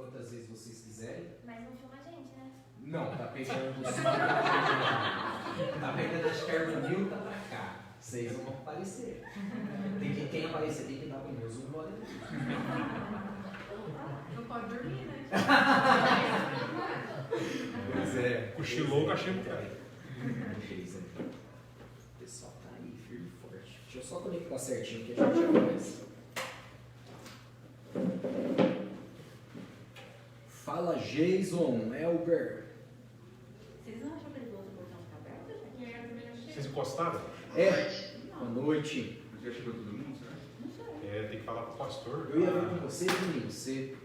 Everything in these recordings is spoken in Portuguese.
quantas vezes vocês quiserem. Mas não filma a gente, né? Não, tá pegando os tá pegando as Carmenilta pra cá. Vocês vão aparecer. Quem aparecer tem que dar pro meu zoom embora. Não pode dormir, né? Pois é. Cochilou, o cachimbo cai. O pessoal tá aí, firme e forte. Deixa eu só conectar certinho que a gente já começa. Fala, Jason, Elber. Vocês não acham perigoso o portão ficar aberto, gente? Vocês encostaram? Boa noite. Já chegou todo mundo, certo? Não sei. Tem que falar pro pastor. Eu ia ver com vocês, menino. Você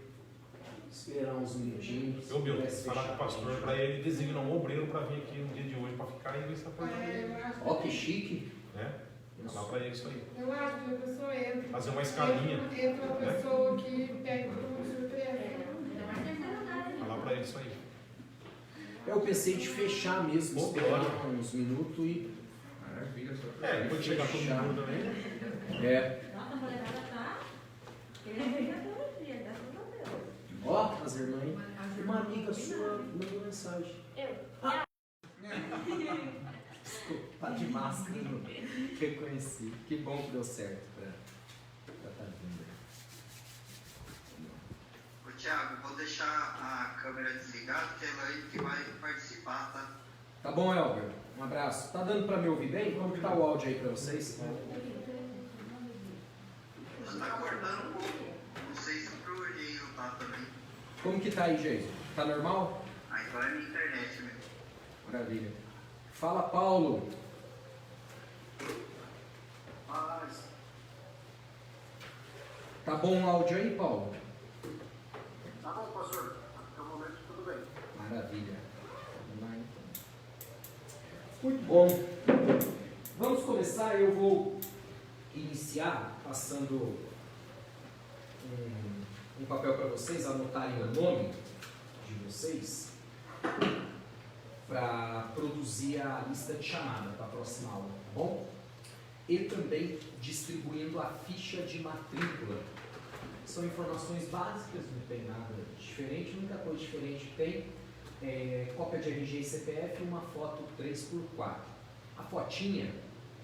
esperar uns minutinhos. Eu, meu, pudesse falar com fechar o pastor a gente. para ele designar um obreiro para vir aqui no dia de hoje para ficar e ver se tá fazendo. Ó, que chique. Né? Falar para ele isso aí. Eu acho que a pessoa entra. Fazer uma escalinha. Entra uma pessoa que pega como surpresa. Falar para ele isso aí. Eu pensei de fechar mesmo, Pô, esperar ótimo. uns minutos e. Maravilha, só Depois de chegar todo mundo também. Nossa, a mulherada tá. Ele é bem teologia, graças a Deus. Ó, as irmãs. Uma amiga sua mandou mensagem. Desculpa, de máscara, não reconheci. Que bom que deu certo pra tá vindo. Ô Thiago, vou deixar a câmera desligada, porque ela aí que vai participar, tá? Tá bom, Elber. Um abraço. Tá dando pra me ouvir bem? Como que tá o áudio aí pra vocês? Tá cortando um pouco. Não sei se pro Eugênio tá também. Como que tá aí, Jason? Tá normal? Ah, então é minha internet mesmo. Maravilha. Fala, Paulo. Mas, Tá bom o áudio aí, Paulo? tá bom, pastor. No momento tudo bem. Maravilha. Vamos lá, então. Muito bom. Vamos começar. Eu vou iniciar passando um papel para vocês anotarem o nome de vocês para produzir a lista de chamada para a próxima aula, tá bom? E também distribuindo a ficha de matrícula. São informações básicas, não tem nada diferente. A única coisa diferente que tem é cópia de RG e CPF e uma foto 3x4. A fotinha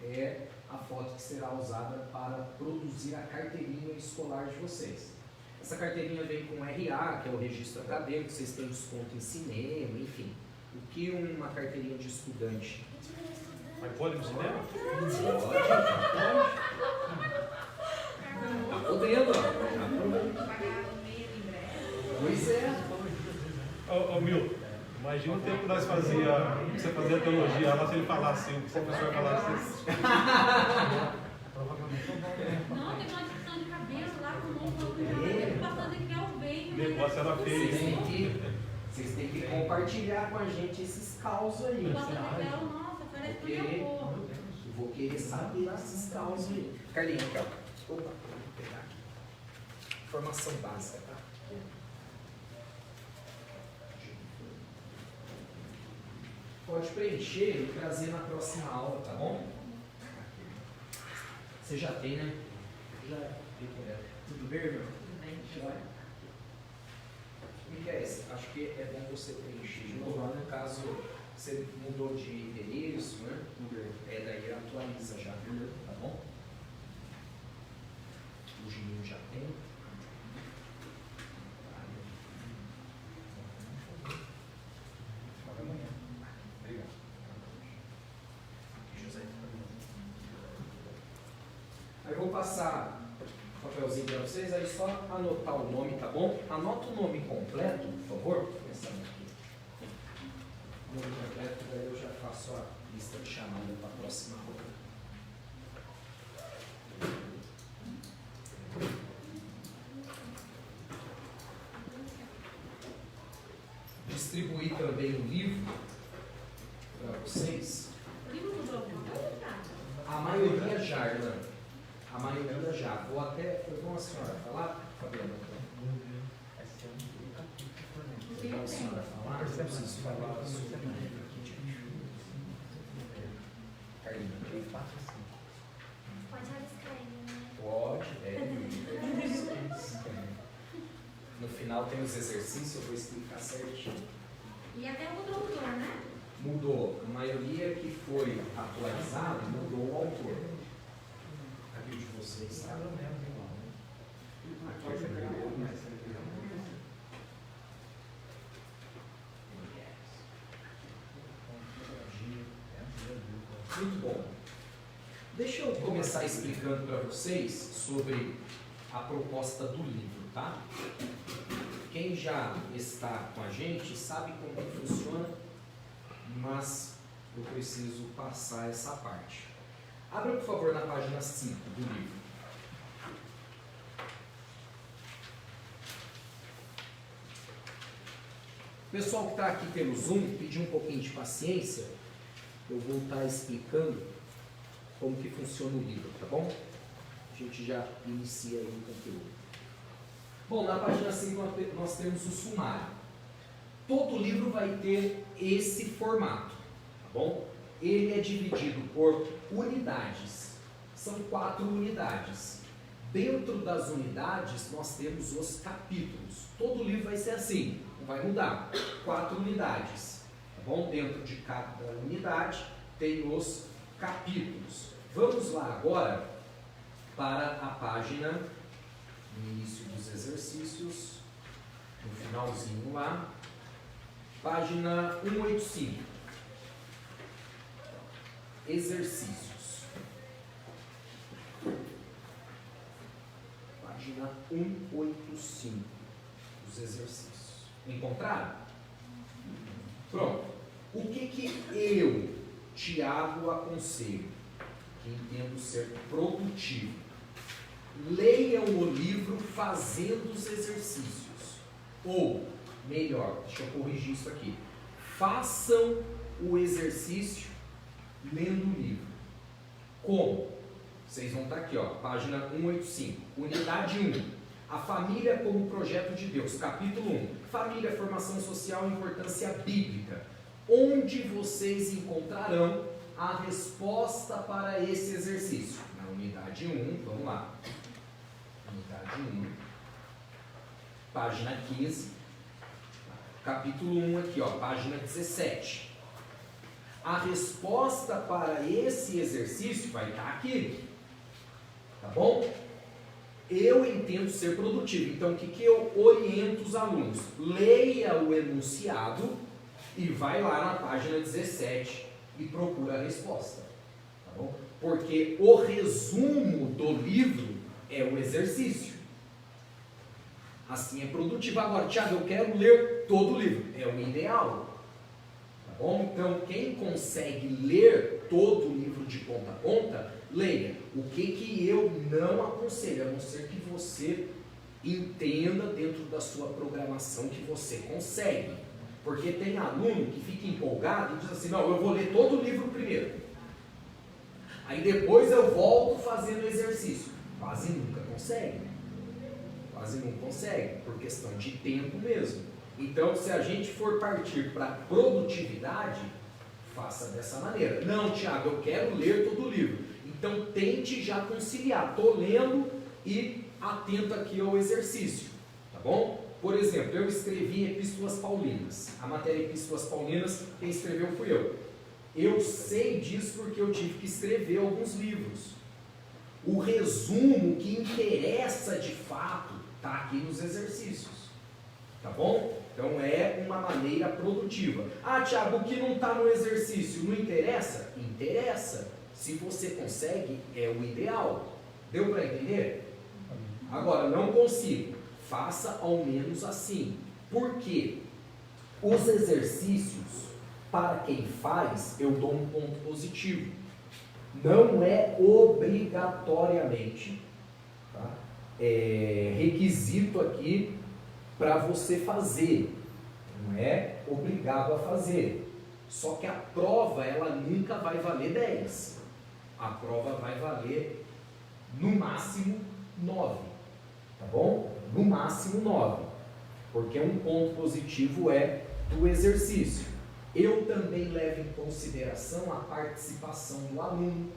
é a foto que será usada para produzir a carteirinha escolar de vocês. Essa carteirinha vem com RA, que é o registro acadêmico, vocês têm desconto em cinema, enfim. O que uma carteirinha de estudante? Mas pode no cinema? Pode. Tá podendo, ó. Pois é. Ô, Mil, imagina o tempo que nós você fazia teologia lá, se ele falasse assim, se a pessoa falasse assim. Não, tem uma discussão de cabelo lá com o mundo pra fazer que é o bem. O negócio era feio. Vocês têm que compartilhar com a gente esses causos aí. Nossa, parece que é porra. Eu vou querer saber esses causos aí. Carlinhos, aqui, ó. Opa, vou pegar aqui. Informação básica, tá? Pode preencher e trazer na próxima aula, tá bom? Você já tem, né? Já. Tudo bem, irmão? Tudo bem. Já. O que é esse? Acho que é bom você preencher de novo, no caso você mudou de endereço, né? Daí atualiza já, tá bom? O Juninho já tem. Amanhã. Obrigado. José. Aí eu vou passar o papelzinho para vocês, aí só anotar o nome, tá bom? Anota o nome completo, por favor. Começando aqui. O nome completo, daí eu já faço a lista de chamada para a próxima aula. Distribuir também o livro para vocês. O livro mudou alguma coisa? A maioria já, Irlanda. A maioria já. Vou até. Foi bom a senhora falar, Fabiana? Foi bom a senhora falar? Eu preciso falar sobre o livro aqui, gente. Carlinhos. Pode rabiscar ele, né? Pode, é. Não final tem os exercícios, eu vou explicar certinho. E até mudou o autor, né? Mudou. A maioria que foi atualizada mudou o autor. Aqui o de vocês, tá? Muito bom. Deixa eu começar explicando para vocês sobre a proposta do livro, tá? Quem já está com a gente sabe como que funciona, mas eu preciso passar essa parte. Abra, por favor, na página 5 do livro. Pessoal que está aqui pelo Zoom, pedir um pouquinho de paciência, eu vou estar explicando como que funciona o livro, tá bom? A gente já inicia aí o conteúdo. Bom, na página 5 nós temos o sumário. Todo livro vai ter esse formato, tá bom? Ele é dividido por unidades. São 4 unidades. Dentro das unidades nós temos os capítulos. Todo livro vai ser assim, não vai mudar. 4 unidades, tá bom? Dentro de cada unidade tem os capítulos. Vamos lá agora para a página, no início dos exercícios, no finalzinho lá, página 185. Exercícios. Página 185. Os exercícios. Encontraram? Pronto. O que eu, Tiago, aconselho? Que entendo ser produtivo. Leiam o livro fazendo os exercícios. Ou, melhor, deixa eu corrigir isso aqui. Façam o exercício lendo o livro. Como? Vocês vão estar aqui, ó, página 185. Unidade 1. A família como projeto de Deus. Capítulo 1. Família, formação social e importância bíblica. Onde vocês encontrarão a resposta para esse exercício? Na unidade 1, vamos lá. Unidade 1, página 15, capítulo 1 aqui, ó, página 17. A resposta para esse exercício vai estar aqui, tá bom? Eu entendo ser produtivo, então o que eu oriento os alunos? Leia o enunciado e vai lá na página 17 e procura a resposta, tá bom? Porque o resumo do livro é o exercício. Assim é produtivo. Agora, Tiago, eu quero ler todo o livro. É o ideal, tá bom? Então, quem consegue ler todo o livro de ponta a ponta, leia. O que eu não aconselho, a não ser que você entenda dentro da sua programação que você consegue. Porque tem aluno que fica empolgado e diz assim, não, eu vou ler todo o livro primeiro. Aí depois eu volto fazendo exercício. Quase nunca consegue. Quase nunca consegue, por questão de tempo mesmo. Então, se a gente for partir para produtividade, faça dessa maneira. Não, Tiago, eu quero ler todo o livro. Então, tente já conciliar. Estou lendo e atento aqui ao exercício. Tá bom? Por exemplo, eu escrevi Epístolas Paulinas. A matéria Epístolas Paulinas, quem escreveu fui eu. Eu sei disso porque eu tive que escrever alguns livros. O resumo que interessa de fato está aqui nos exercícios. Tá bom? Então é uma maneira produtiva. Ah, Tiago, o que não está no exercício não interessa? Interessa. Se você consegue, é o ideal. Deu para entender? Agora, não consigo. Faça ao menos assim. Por quê? Os exercícios, para quem faz, eu dou um ponto positivo. Não é obrigatoriamente, tá? Requisito aqui para você fazer. Não é obrigado a fazer. Só que a prova, ela nunca vai valer 10. A prova vai valer, no máximo, 9. Tá bom? No máximo 9. Porque um ponto positivo é do exercício. Eu também levo em consideração a participação do aluno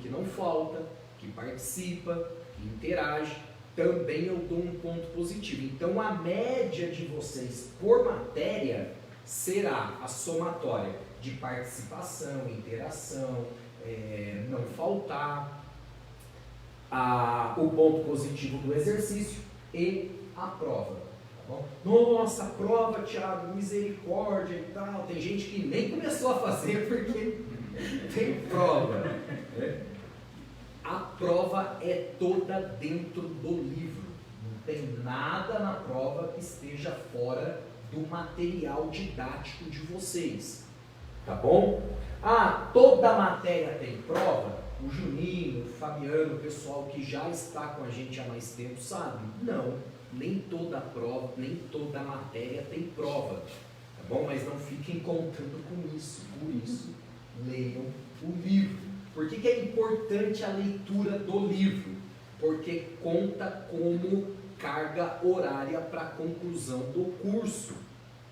que não falta, que participa, que interage. também eu dou um ponto positivo. Então a média de vocês por matéria será a somatória de participação, interação, não faltar, o ponto positivo do exercício e a prova. Tá bom? Nossa, prova, Thiago, misericórdia e tal. Tem gente que nem começou a fazer porque tem prova. Né? A prova é toda dentro do livro. Não tem nada na prova que esteja fora do material didático de vocês. Tá bom? Toda matéria tem prova? O Juninho, o Fabiano, o pessoal que já está com a gente há mais tempo sabe? Não, nem toda prova, nem toda matéria tem prova. Tá bom? Mas não fiquem contando com isso. Por isso, leiam o livro. Por que é importante a leitura do livro? Porque conta como carga horária para a conclusão do curso.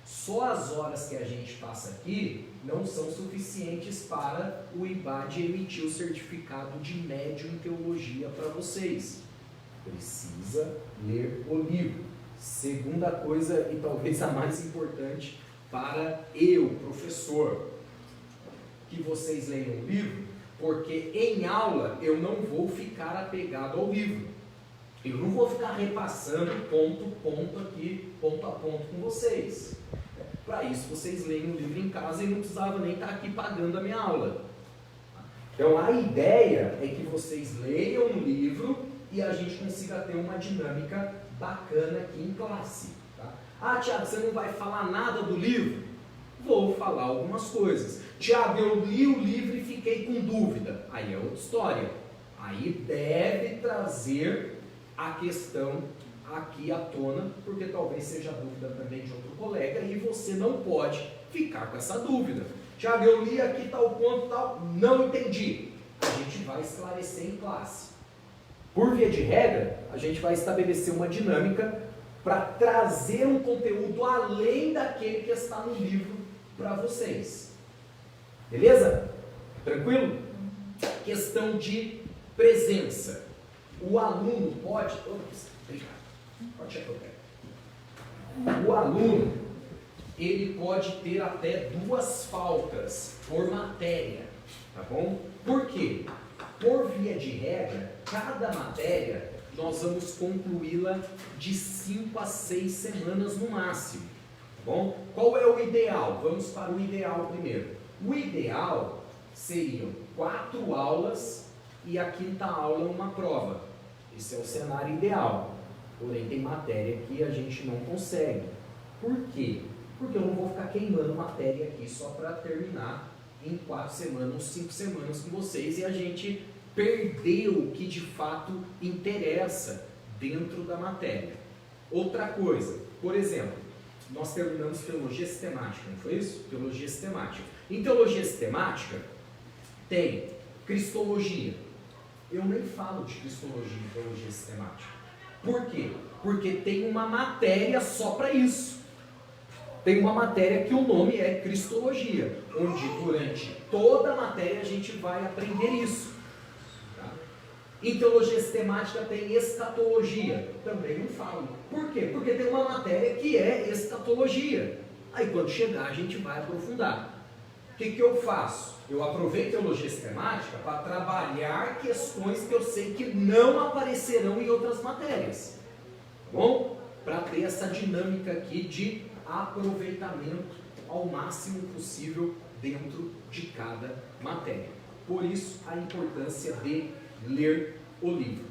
Só as horas que a gente passa aqui não são suficientes para o IBAD emitir o certificado de médio em teologia para vocês. Precisa ler o livro. Segunda coisa, e talvez a mais importante para eu, professor, que vocês leiam o livro, porque em aula eu não vou ficar apegado ao livro. Eu não vou ficar repassando ponto aqui, ponto a ponto com vocês. Para isso vocês leem o livro em casa e não precisava nem estar aqui pagando a minha aula. Então a ideia é que vocês leiam o livro e a gente consiga ter uma dinâmica bacana aqui em classe. Tá? Thiago, você não vai falar nada do livro? Vou falar algumas coisas. Thiago, eu li o livro e fiquei com dúvida. Aí é outra história. Aí deve trazer a questão aqui à tona, porque talvez seja dúvida também de outro colega e você não pode ficar com essa dúvida. Thiago, eu li aqui tal ponto, tal, não entendi. A gente vai esclarecer em classe. Por via de regra, a gente vai estabelecer uma dinâmica para trazer um conteúdo além daquele que está no livro para vocês. Beleza? Tranquilo? Questão de presença. O aluno pode... Pode checar o pé. O aluno, ele pode ter até 2 faltas por matéria, tá bom? Por quê? Por via de regra, cada matéria nós vamos concluí-la de 5 a 6 semanas no máximo, tá bom? Qual é o ideal? Vamos para o ideal primeiro. O ideal seriam 4 aulas e a 5ª aula uma prova. Esse é o cenário ideal. Porém, tem matéria que a gente não consegue. Por quê? Porque eu não vou ficar queimando matéria aqui só para terminar em 4 semanas, 5 semanas com vocês e a gente perdeu o que de fato interessa dentro da matéria. Outra coisa, por exemplo, nós terminamos teologia sistemática, não foi isso? Teologia sistemática. Em teologia sistemática tem cristologia. Eu nem falo de cristologia em teologia sistemática. Por quê? Porque tem uma matéria só para isso. Tem uma matéria que o nome é cristologia, onde durante toda a matéria a gente vai aprender isso. Tá? Em teologia sistemática tem escatologia, também não falo. Por quê? Porque tem uma matéria que é escatologia. Aí quando chegar a gente vai aprofundar. O que eu faço? Eu aproveito teologia sistemática para trabalhar questões que eu sei que não aparecerão em outras matérias. Tá bom? Para ter essa dinâmica aqui de aproveitamento ao máximo possível dentro de cada matéria. Por isso, a importância de ler o livro.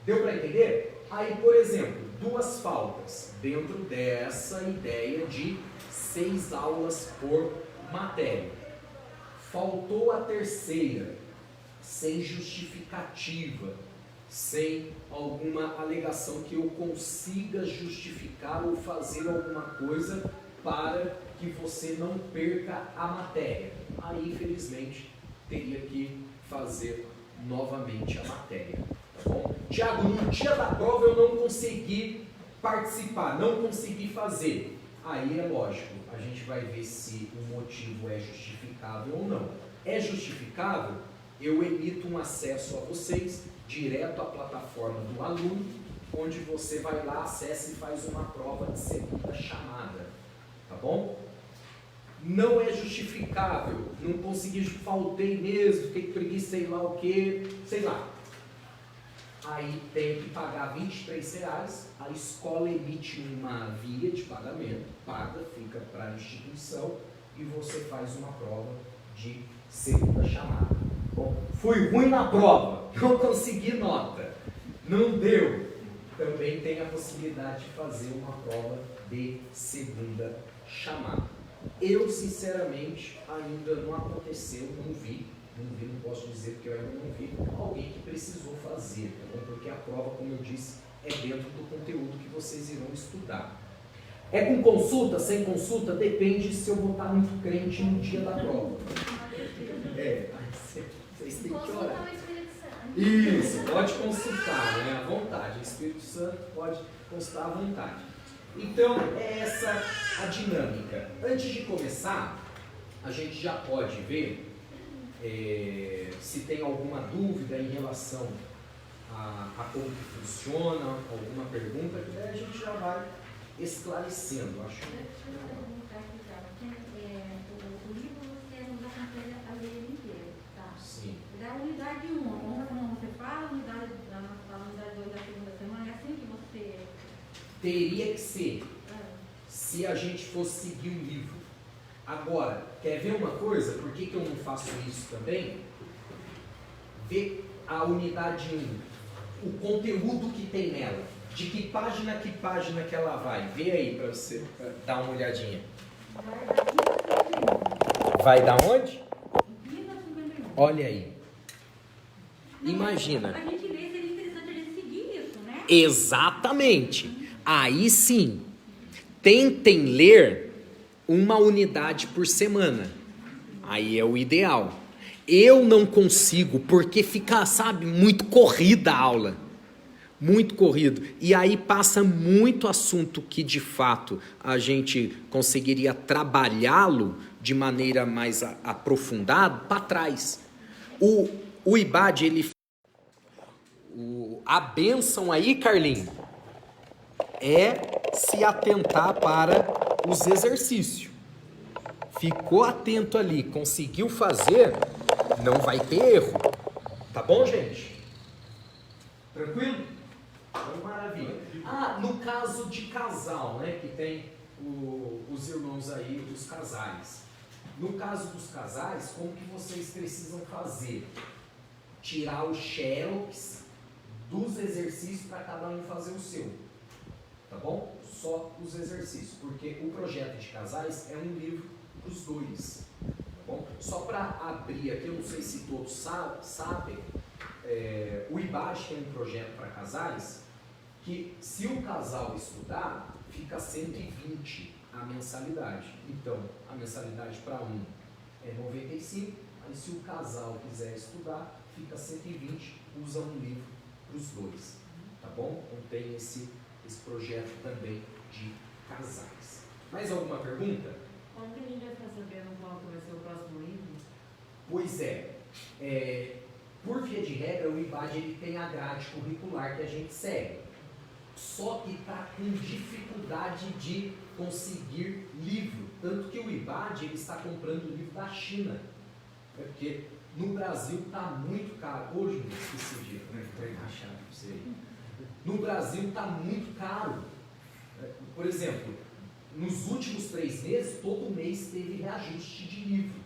Deu para entender? Aí, por exemplo, 2 faltas dentro dessa ideia de 6 aulas por matéria. Faltou a 3ª, sem justificativa, sem alguma alegação que eu consiga justificar ou fazer alguma coisa para que você não perca a matéria. Aí, infelizmente, teria que fazer novamente a matéria. Tá bom? Tiago, no dia da prova eu não consegui participar, não consegui fazer. Aí é lógico, a gente vai ver se o motivo é justificável ou não. É justificável? Eu emito um acesso a vocês, direto à plataforma do aluno, onde você vai lá, acessa e faz uma prova de segunda chamada, tá bom? Não é justificável, não consegui, faltei mesmo, fiquei com preguiça, sei lá o que, sei lá. Aí tem que pagar R$23, a escola emite uma via de pagamento, paga, fica para a instituição e você faz uma prova de segunda chamada. Bom, fui ruim na prova, não consegui nota, não deu. Também tem a possibilidade de fazer uma prova de segunda chamada. Eu, sinceramente, ainda não aconteceu, não vi, não posso dizer porque eu ainda não vi alguém que precisou fazer, tá bom? Porque a prova, como eu disse, é dentro do conteúdo que vocês irão estudar. É com consulta, sem consulta? Depende se eu vou estar muito crente no dia da prova. Vocês têm que orar. Isso, pode consultar, né? À vontade. O Espírito Santo pode constar à vontade. Então, é essa a dinâmica. Antes de começar, a gente já pode ver se tem alguma dúvida em relação a como que funciona, alguma pergunta, que daí a gente já vai esclarecendo. Acho que... Deixa eu perguntar aqui, tá? O livro você nos aconselha a ler ele inteiro, tá? Sim. Da unidade 1, como você fala, unidade 2 da segunda semana, é assim que você... Teria que ser, se a gente fosse seguir o livro. Agora, quer ver uma coisa? Por que eu não faço isso também? Ver a unidade 1, o conteúdo que tem nela, de que página que ela vai. Vê aí para você dar uma olhadinha. Vai dar onde? Olha aí. Imagina. A gente lê, seria interessante a gente seguir isso, né? Exatamente. Aí sim, tentem ler uma unidade por semana. Aí é o ideal. Eu não consigo, porque fica, sabe, muito corrida a aula. Muito corrido. E aí passa muito assunto que, de fato, a gente conseguiria trabalhá-lo de maneira mais aprofundada para trás. O IBAD, ele... A bênção aí, Carlinhos, é se atentar para os exercícios. Ficou atento ali, conseguiu fazer, não vai ter erro. Tá bom, gente? Tranquilo? Então, maravilha. No caso de casal, né, que tem os irmãos aí, os casais. No caso dos casais, como que vocês precisam fazer? Tirar os xerox dos exercícios para cada um fazer o seu. Tá bom? Só os exercícios, porque o projeto de casais é um livro para os dois. Tá bom? Só para abrir aqui, eu não sei se todos sabem, o IBAD tem um projeto para casais que, se o casal estudar, fica 120 a mensalidade. Então, a mensalidade para um é 95, aí se o casal quiser estudar, fica 120, usa um livro para os dois. Tá bom? Então tem esse projeto também de casais. Mais alguma pergunta? Como que a gente vai estar sabendo qual que vai ser o próximo livro? Pois por via de regra, o IBAD ele tem a grade curricular que a gente segue. Só que está com dificuldade de conseguir livro. Tanto que o IBAD ele está comprando livro da China. Porque no Brasil está muito caro. Hoje, não esqueci de achar para você. No Brasil está muito caro. Por exemplo, nos últimos 3 meses, todo mês teve reajuste de livro.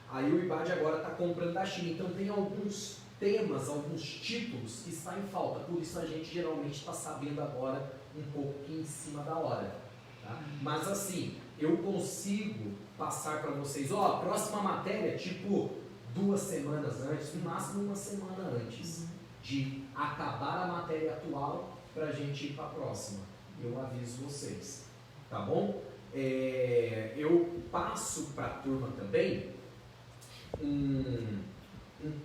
Aí o IBAD agora está comprando da China. Então tem alguns temas, alguns títulos que está em falta. Por isso a gente geralmente está sabendo agora um pouco em cima da hora. Tá? Mas assim, eu consigo passar para vocês, a próxima matéria, tipo 2 semanas antes, no máximo 1 semana antes de acabar a matéria atual para a gente ir para a próxima. Eu aviso vocês, tá bom? Eu passo para a turma também um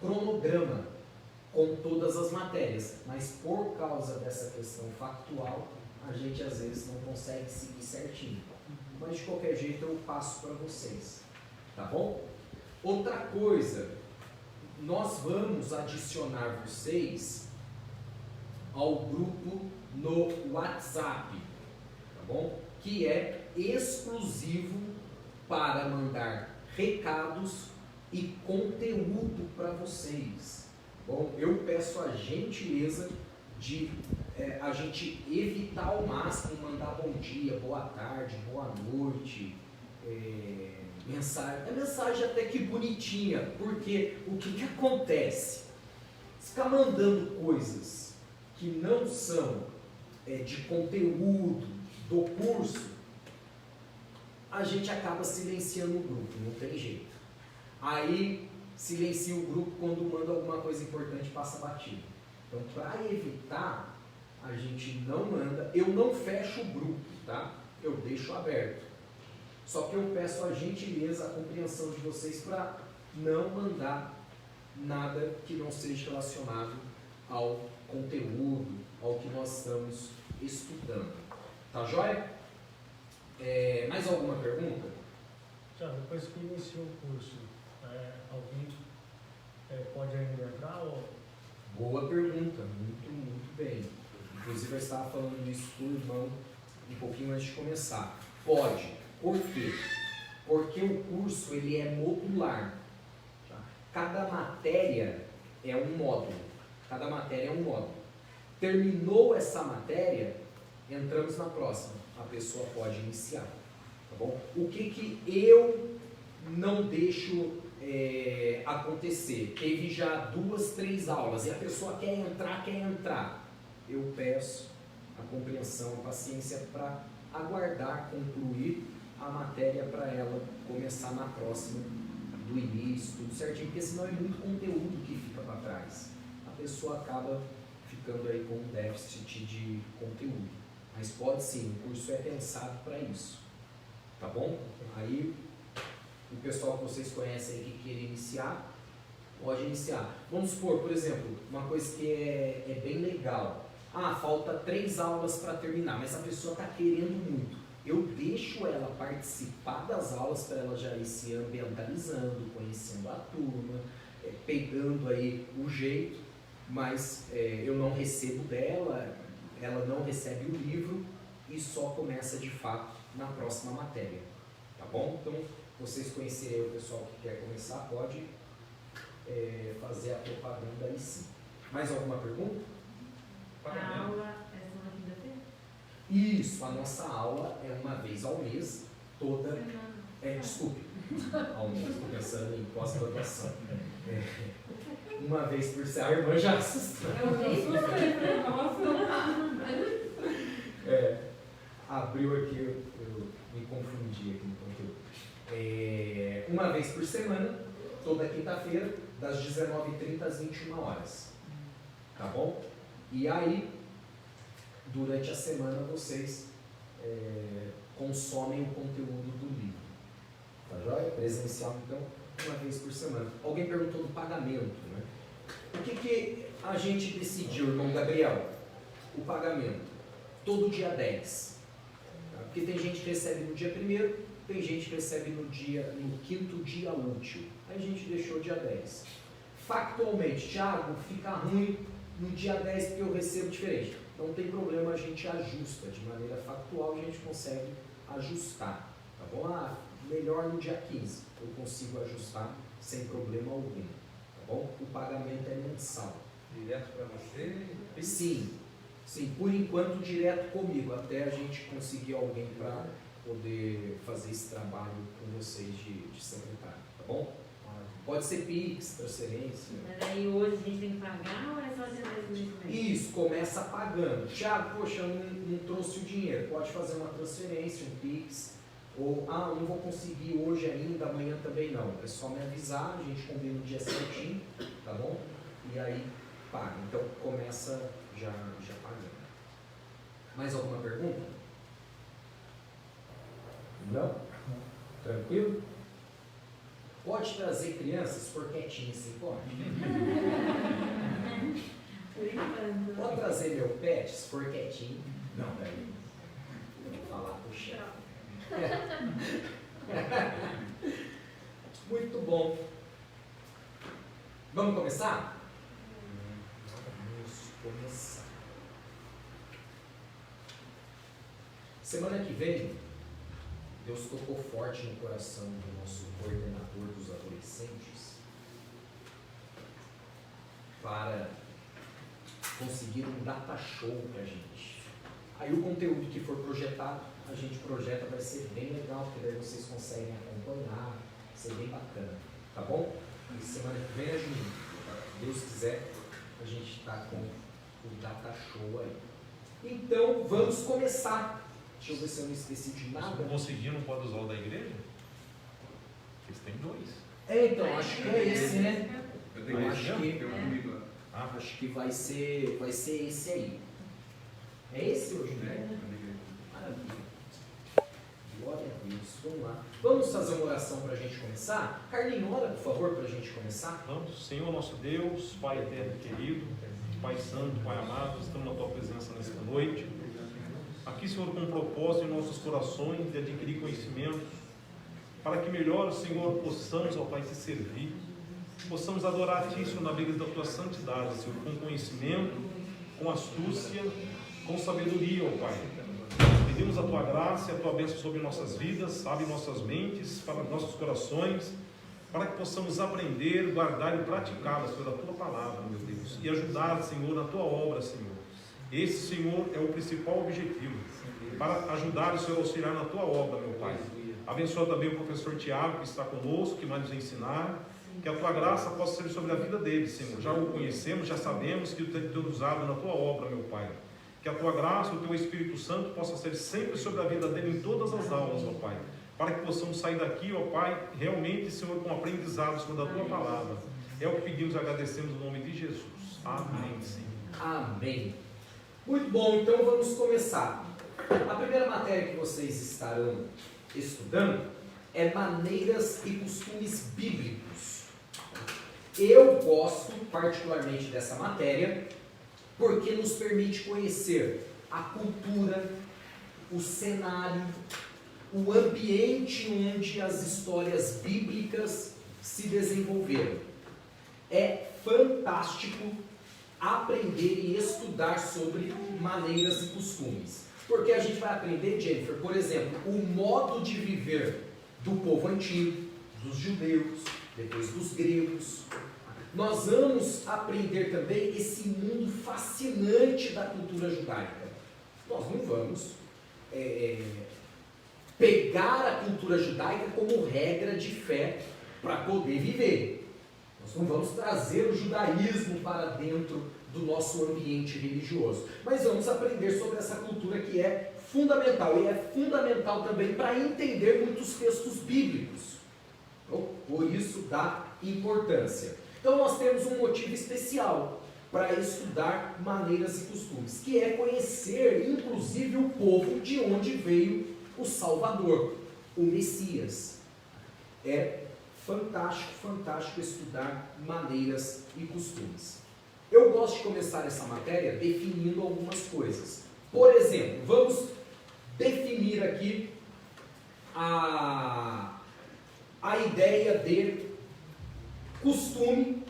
cronograma com todas as matérias, mas por causa dessa questão factual, a gente às vezes não consegue seguir certinho. Mas de qualquer jeito eu passo para vocês, tá bom? Outra coisa, nós vamos adicionar vocês ao grupo no WhatsApp, tá bom? Que é exclusivo para mandar recados e conteúdo para vocês. Bom, eu peço a gentileza de a gente evitar ao máximo mandar bom dia, boa tarde, boa noite, mensagem. É mensagem até que bonitinha, porque o que acontece? Ficar mandando coisas que não são de conteúdo do curso, a gente acaba silenciando o grupo, não tem jeito. Aí silencia o grupo quando manda alguma coisa importante, passa batido. Então, para evitar, a gente não manda, eu não fecho o grupo, tá? Eu deixo aberto. Só que eu peço a gentileza, a compreensão de vocês para não mandar nada que não seja relacionado ao conteúdo, ao que nós estamos estudando. Tá joia? Mais alguma pergunta? Tiago, depois que iniciou o curso, alguém pode ainda entrar? Ou... Boa pergunta, muito bem. Inclusive eu estava falando isso com o irmão um pouquinho antes de começar. Pode. Por quê? Porque o curso ele é modular. Tá? Cada matéria é um módulo. Cada matéria é um módulo. Terminou essa matéria, entramos na próxima. A pessoa pode iniciar. Tá bom? O que eu não deixo acontecer? Teve já 2, 3 aulas e a pessoa quer entrar. Eu peço a compreensão, a paciência para aguardar, concluir a matéria para ela começar na próxima, do início, tudo certinho, porque senão é muito conteúdo que fica para trás. A pessoa acaba ficando aí com um déficit de conteúdo. Mas pode sim, o curso é pensado para isso. Tá bom? Aí, o pessoal que vocês conhecem aí que queira iniciar, pode iniciar. Vamos supor, por exemplo, uma coisa que é bem legal. Falta 3 aulas para terminar, mas a pessoa está querendo muito. Eu deixo ela participar das aulas para ela já ir se ambientalizando, conhecendo a turma, pegando aí o jeito, mas eu não recebo dela, ela não recebe o livro e só começa de fato na próxima matéria. Tá bom? Então, vocês conhecerem o pessoal que quer começar, pode fazer a propaganda aí sim. Mais alguma pergunta? A aula é só na quinta-feira? Isso, a nossa aula é uma vez ao mês, toda... desculpe, ao mês, estou pensando em pós-graduação. Uma vez por semana, a irmã já assustou. Abriu aqui, eu me confundi aqui no conteúdo. Uma vez por semana, toda quinta-feira, das 19h30 às 21 horas. Tá bom? E aí, durante a semana, vocês consomem o conteúdo do livro. Tá joia? Presencial, então, uma vez por semana. Alguém perguntou do pagamento, né? O que a gente decidiu, irmão Gabriel? O pagamento. Todo dia 10. Tá? Porque tem gente que recebe no dia 1º, tem gente que recebe no 5º dia útil. Aí a gente deixou dia 10. Factualmente, Thiago, fica ruim no dia 10 porque eu recebo diferente. Não tem problema, a gente ajusta. De maneira factual, a gente consegue ajustar. Tá bom? Melhor no dia 15. Eu consigo ajustar sem problema algum. Tá bom? O pagamento é mensal. Direto para você? Sim. Sim, por enquanto direto comigo, até a gente conseguir alguém para poder fazer esse trabalho com vocês de secretário. Tá bom? Pode ser Pix, transferência. Mas aí hoje a gente tem que pagar ou é só dia 10 mês? Isso, começa pagando. Thiago, poxa, eu não trouxe o dinheiro. Pode fazer uma transferência, um Pix. Ou, não vou conseguir hoje ainda, amanhã também não. É só me avisar, a gente combina o dia certinho, tá bom? E aí paga. Então começa já pagando. Mais alguma pergunta? Não? Tranquilo? Pode trazer crianças, se for quietinho assim, pode? Por enquanto. Pode trazer meu pet, se for quietinho? Não, peraí. Eu vou falar pro chefe. Muito bom. Vamos começar? Vamos começar. Semana que vem, Deus tocou forte no coração do nosso coordenador dos adolescentes para conseguir um data show para a gente. Aí o conteúdo que for projetado, a gente projeta, vai ser bem legal, porque daí vocês conseguem acompanhar, vai ser bem bacana, tá bom? E semana que vem, se Deus quiser, a gente está com o data show aí. Então, vamos começar. Deixa eu ver se eu não esqueci de nada. Se não conseguir, não pode usar o da igreja? Eles têm 2. Então, acho que é esse, né? Eu tenho Eu esse, acho que- tem um comigo lá. Acho que vai ser esse aí. É esse hoje, né? Maravilha. Glória a Deus. Vamos lá. Vamos fazer uma oração para a gente começar? Carlinhos, ora, por favor, para a gente começar. Vamos, Senhor nosso Deus, Pai eterno e querido, Pai santo, Pai amado, estamos na Tua presença nesta noite. Aqui, Senhor, com um propósito em nossos corações de adquirir conhecimento, para que melhor, Senhor, possamos, ó Pai, te servir, possamos adorar a Ti, Senhor, na beleza da Tua santidade, Senhor, com conhecimento, com astúcia, com sabedoria, ó Pai. Pedimos a Tua graça e a Tua bênção sobre nossas vidas, abre nossas mentes, para nossos corações, para que possamos aprender, guardar e praticar, Senhor, a Tua palavra, meu Deus, e ajudar, Senhor, na Tua obra, Senhor. Esse, Senhor, é o principal objetivo, para ajudar o Senhor a auxiliar na Tua obra, meu Pai. Abençoa também o professor Tiago, que está conosco, que vai nos ensinar, que a Tua graça possa ser sobre a vida dele, Senhor. Já o conhecemos, já sabemos que o tem usado na Tua obra, meu Pai. Que a Tua graça, o Teu Espírito Santo possa ser sempre sobre a vida dele em todas as aulas, ó Pai. Para que possamos sair daqui, ó Pai, realmente, Senhor, com aprendizado, Senhor, da Tua palavra. É o que pedimos e agradecemos no nome de Jesus. Amém, Senhor. Amém. Muito bom, então vamos começar. A primeira matéria que vocês estarão estudando é maneiras e costumes bíblicos. Eu gosto particularmente dessa matéria porque nos permite conhecer a cultura, o cenário, o ambiente onde as histórias bíblicas se desenvolveram. É fantástico aprender e estudar sobre maneiras e costumes. Porque a gente vai aprender, Jennifer, por exemplo, o modo de viver do povo antigo, dos judeus, depois dos gregos. Nós vamos aprender também esse mundo fascinante da cultura judaica. Nós não vamos pegar a cultura judaica como regra de fé para poder viver. Nós não vamos trazer o judaísmo para dentro do nosso ambiente religioso, mas vamos aprender sobre essa cultura que é fundamental, e é fundamental também para entender muitos textos bíblicos. Então, por isso dá importância. Então nós temos um motivo especial para estudar maneiras e costumes, que é conhecer inclusive o povo de onde veio o Salvador, o Messias. É fantástico, fantástico estudar maneiras e costumes. Eu gosto de começar essa matéria definindo algumas coisas. Por exemplo, vamos definir aqui a ideia de costume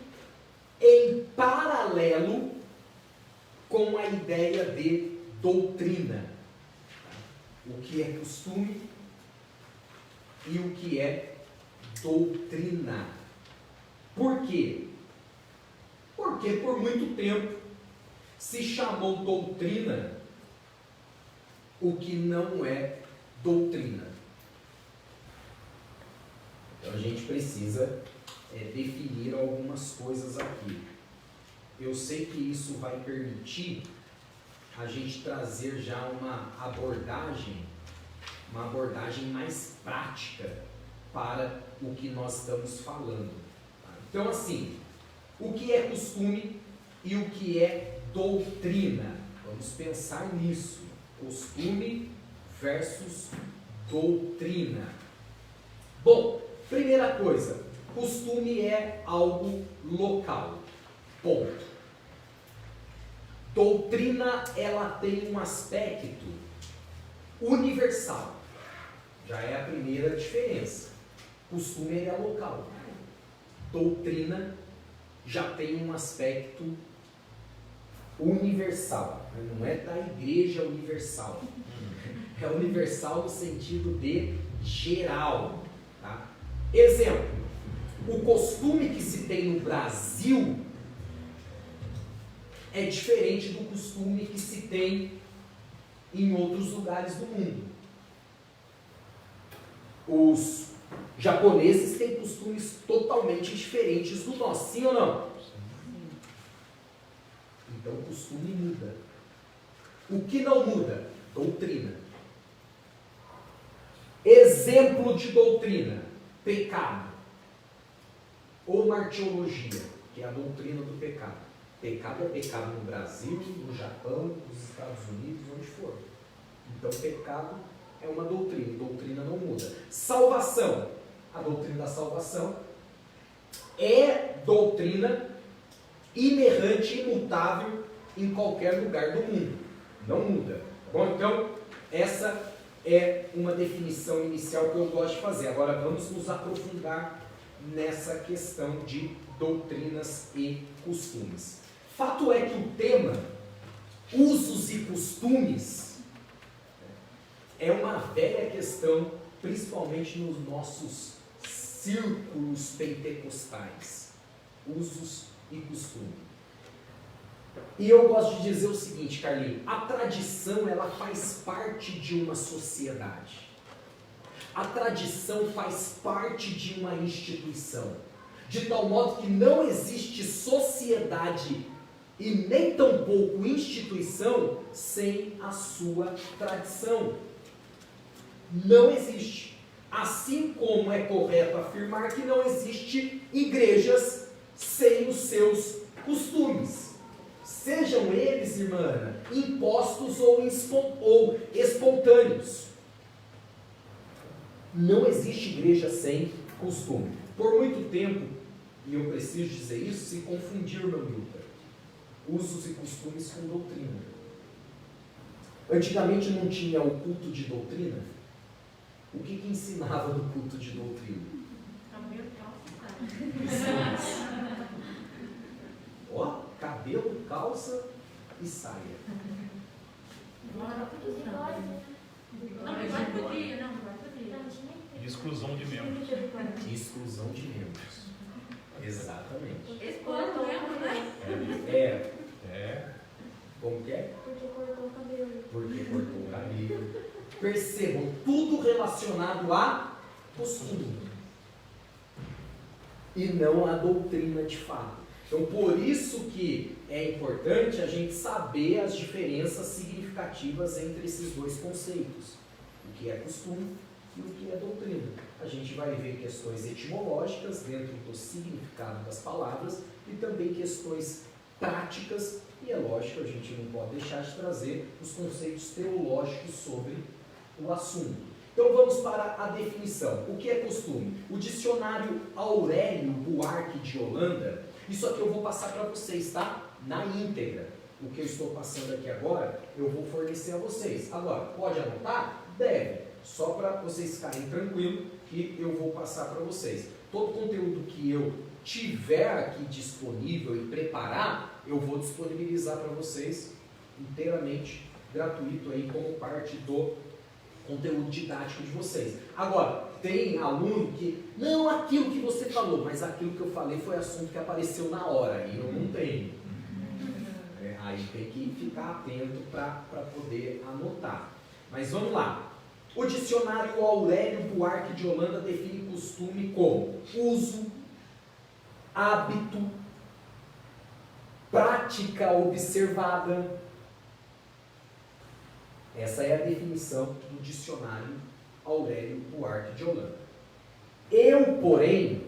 em paralelo com a ideia de doutrina. O que é costume e o que é doutrina. Por quê? Porque por muito tempo se chamou doutrina o que não é doutrina. Então a gente precisa definir algumas coisas aqui. Eu sei que isso vai permitir a gente trazer já uma abordagem mais prática para o que nós estamos falando. Então assim, o que é costume e o que é doutrina? Vamos pensar nisso. Costume versus doutrina. Bom, primeira coisa, costume é algo local. Ponto. Doutrina, ela tem um aspecto universal. Já é a primeira diferença. Costume é local. Doutrina já tem um aspecto universal. Não é da igreja universal. É universal no sentido de geral. Tá? Exemplo, o costume que se tem no Brasil é diferente do costume que se tem em outros lugares do mundo. Os japoneses têm costumes totalmente diferentes do nosso, sim ou não? Então o costume muda. O que não muda? Doutrina. Exemplo de doutrina: pecado. Ou martiologia, que é a doutrina do pecado. Pecado é pecado no Brasil, no Japão, nos Estados Unidos, onde for. Então pecado é uma doutrina, doutrina não muda. Salvação. A doutrina da salvação é doutrina inerrante, imutável em qualquer lugar do mundo. Não muda. Bom, então, essa é uma definição inicial que eu gosto de fazer. Agora vamos nos aprofundar nessa questão de doutrinas e costumes. Fato é que o tema usos e costumes é uma velha questão, principalmente nos nossos círculos pentecostais. Usos e costumes. E eu gosto de dizer o seguinte, Carlinhos: a tradição, ela faz parte de uma sociedade. A tradição faz parte de uma instituição. De tal modo que não existe sociedade e nem tampouco instituição sem a sua tradição. Não existe. Assim como é correto afirmar que não existe igrejas sem os seus costumes. Sejam eles, irmã Ana, impostos ou espontâneos. Não existe igreja sem costume. Por muito tempo, e eu preciso dizer isso, se confundiu, meu Milton, usos e costumes com doutrina. Antigamente não tinha o culto de doutrina. O que ensinava no culto de doutrina? Cabelo, calça, saia. Ó, cabelo, calça e saia. Agora tudo igual, né? Não, bigode podia, não, bigode podia. Não, tinha De exclusão de membros. Exclusão de membros. Exatamente. Esse povo mesmo, né? É. Como que é? Porque cortou o cabelo. Porque cortou o cabelo. Percebam, tudo relacionado a costume. E não a doutrina de fato. Então, por isso que é importante a gente saber as diferenças significativas entre esses dois conceitos. O que é costume e o que é doutrina. A gente vai ver questões etimológicas dentro do significado das palavras e também questões práticas, e é lógico, a gente não pode deixar de trazer os conceitos teológicos sobre o assunto. Então vamos para a definição. O que é costume? O dicionário Aurélio Buarque de Holanda, isso aqui eu vou passar para vocês, tá? Na íntegra. O que eu estou passando aqui agora, eu vou fornecer a vocês. Agora, pode anotar? Deve. Só para vocês ficarem tranquilos que eu vou passar para vocês. Todo o conteúdo que eu tiver aqui disponível e preparar, eu vou disponibilizar para vocês inteiramente gratuito aí como parte do conteúdo didático de vocês. Agora, tem aluno que, não aquilo que você falou, mas aquilo que eu falei foi assunto que apareceu na hora e eu não tenho. Aí tem que ficar atento para poder anotar. Mas vamos lá. O dicionário Aurélio Buarque de Holanda define costume como uso, hábito, prática observada. Essa é a definição do dicionário Aurélio Buarque de Holanda. Eu, porém,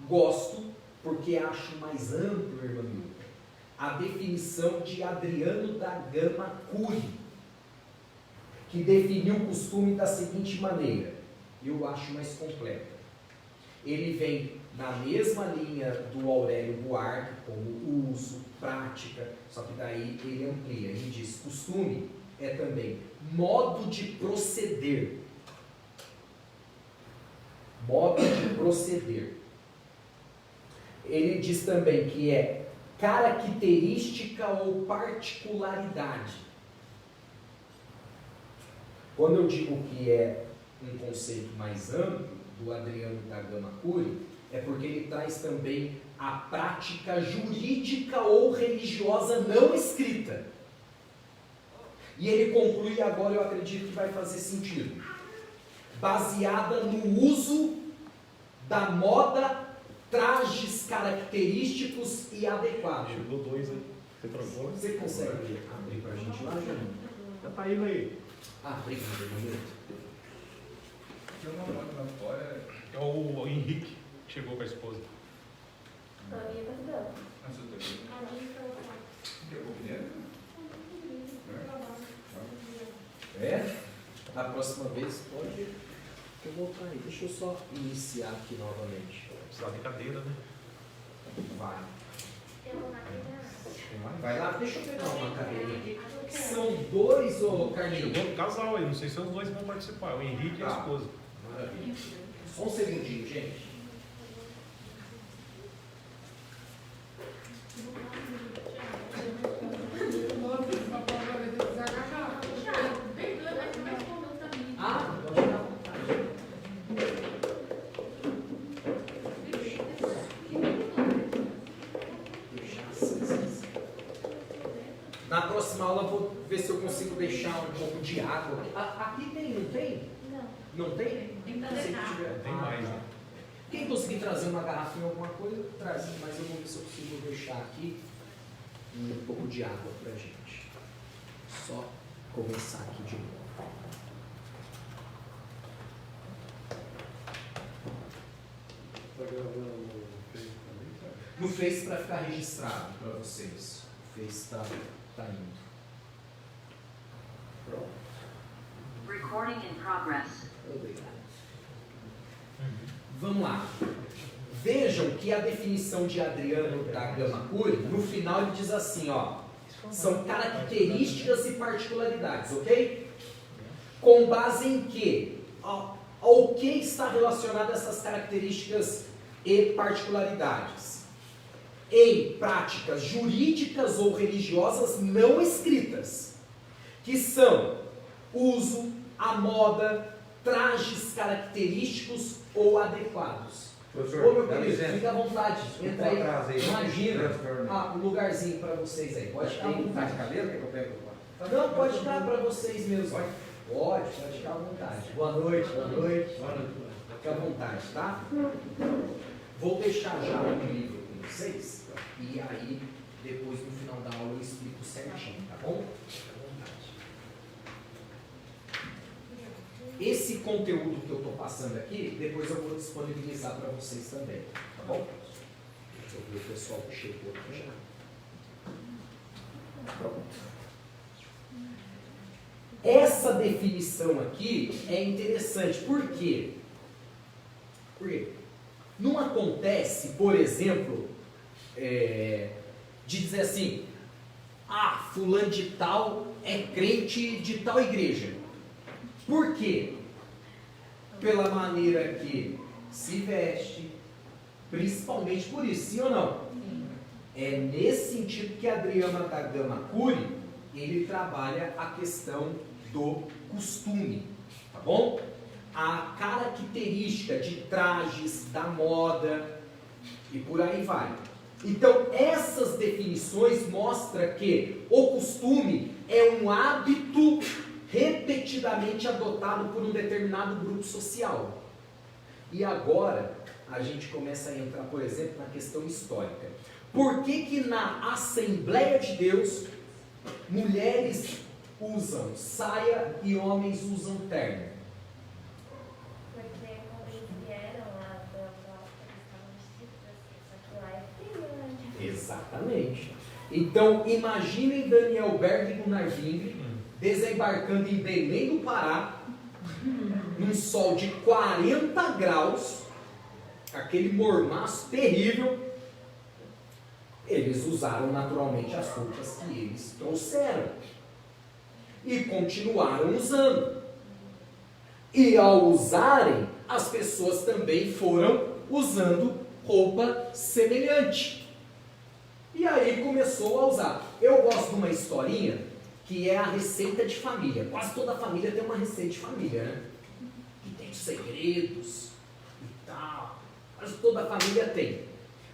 gosto, porque acho mais amplo, irmã Milton, a definição de Adriano da Gama Cury, que definiu o costume da seguinte maneira, eu acho mais completa. Ele vem na mesma linha do Aurélio Buarque, como uso, prática, só que daí ele amplia, ele diz, costume é também modo de proceder. Modo de proceder. Ele diz também que é característica ou particularidade. Quando eu digo que é um conceito mais amplo do Adriano da Gama Curi, é porque ele traz também a prática jurídica ou religiosa não escrita. E ele conclui, agora eu acredito que vai fazer sentido, baseada no uso da moda, trajes característicos e adequados. Chegou 2 aí. Você trocou? Você consegue abrir pra gente lá, Jânio? Já tá indo aí. Ah, obrigado, Jânio. Tem uma moto lá fora. É o Henrique que chegou com a esposa. Ah, você tá vendo? Pegou primeiro? É? Da próxima vez pode eu voltar aí. Deixa eu só iniciar aqui novamente. Precisava de cadeira, né? Vai. Tem mais? Vai lá, deixa eu pegar uma cadeirinha aqui. São 2, ô Carlinhos? Chegou um casal aí, não sei se os 2 vão participar, o Henrique e a Tá. esposa. Maravilha. Só um segundinho, gente. Ah, pode ficar à vontade. Na próxima aula eu vou ver se eu consigo deixar um pouco de água. Aqui tem, não tem? Não tem? Tem que Não trazer sei se água. tiver. Tem mais, né? Quem conseguir trazer uma garrafinha ou alguma coisa, traz. Mas eu vou ver se eu consigo deixar aqui um pouco de água pra gente. Só começar aqui de novo. Tá gravando no Facebook também, sabe? No Face para ficar registrado para vocês. O Face tá indo. Pronto. Recording in progress. Obrigado. Vamos lá. Vejam que a definição de Adriano da Gama Curi, no final ele diz assim, ó, são características e particularidades, ok? Com base em quê? Ao que está relacionado essas características e particularidades? Em práticas jurídicas ou religiosas não escritas, que são uso, a moda, trajes característicos ou adequados. Professor, Ô meu dá querido, licença. fica à vontade, entra aí, Atrás aí. imagina, Transtorno. um lugarzinho para vocês aí, pode ficar à Tem vontade. cadeira que eu pego lá? Não, pode ficar para vocês mesmo. Pode ficar à vontade. Boa noite, boa noite. Fica à vontade, tá? Vou deixar já um livro com vocês, e aí depois no final da aula eu explico certinho, tá bom? Esse conteúdo que eu estou passando aqui, depois eu vou disponibilizar para vocês também, tá bom? Deixa eu ver o pessoal que chegou aqui já. Pronto. Essa definição aqui é interessante, por quê? Porque não acontece, por exemplo, de dizer assim, fulano de tal é crente de tal igreja. Por quê? Pela maneira que se veste, principalmente por isso, sim ou não? Sim. É nesse sentido que Adriano da Gama Curi, ele trabalha a questão do costume, tá bom? A característica de trajes, da moda e por aí vai. Então, essas definições mostram que o costume é um hábito repetidamente adotado por um determinado grupo social. E agora, a gente começa a entrar, por exemplo, na questão histórica. Por que na Assembleia de Deus, mulheres usam saia e homens usam terno? Porque quando eles vieram lá da Europa, eles estavam vestidos assim, só que lá é frio, né? Exatamente. Então, imaginem Daniel Berg e Gunnar Vingre desembarcando em Belém do Pará, num sol de 40 graus, aquele mormaço terrível. Eles usaram naturalmente as roupas que eles trouxeram e continuaram usando. E ao usarem, as pessoas também foram usando roupa semelhante. E aí começou a usar. Eu gosto de uma historinha que é a receita de família. Quase toda família tem uma receita de família, né? Que tem segredos e tal. Quase toda família tem.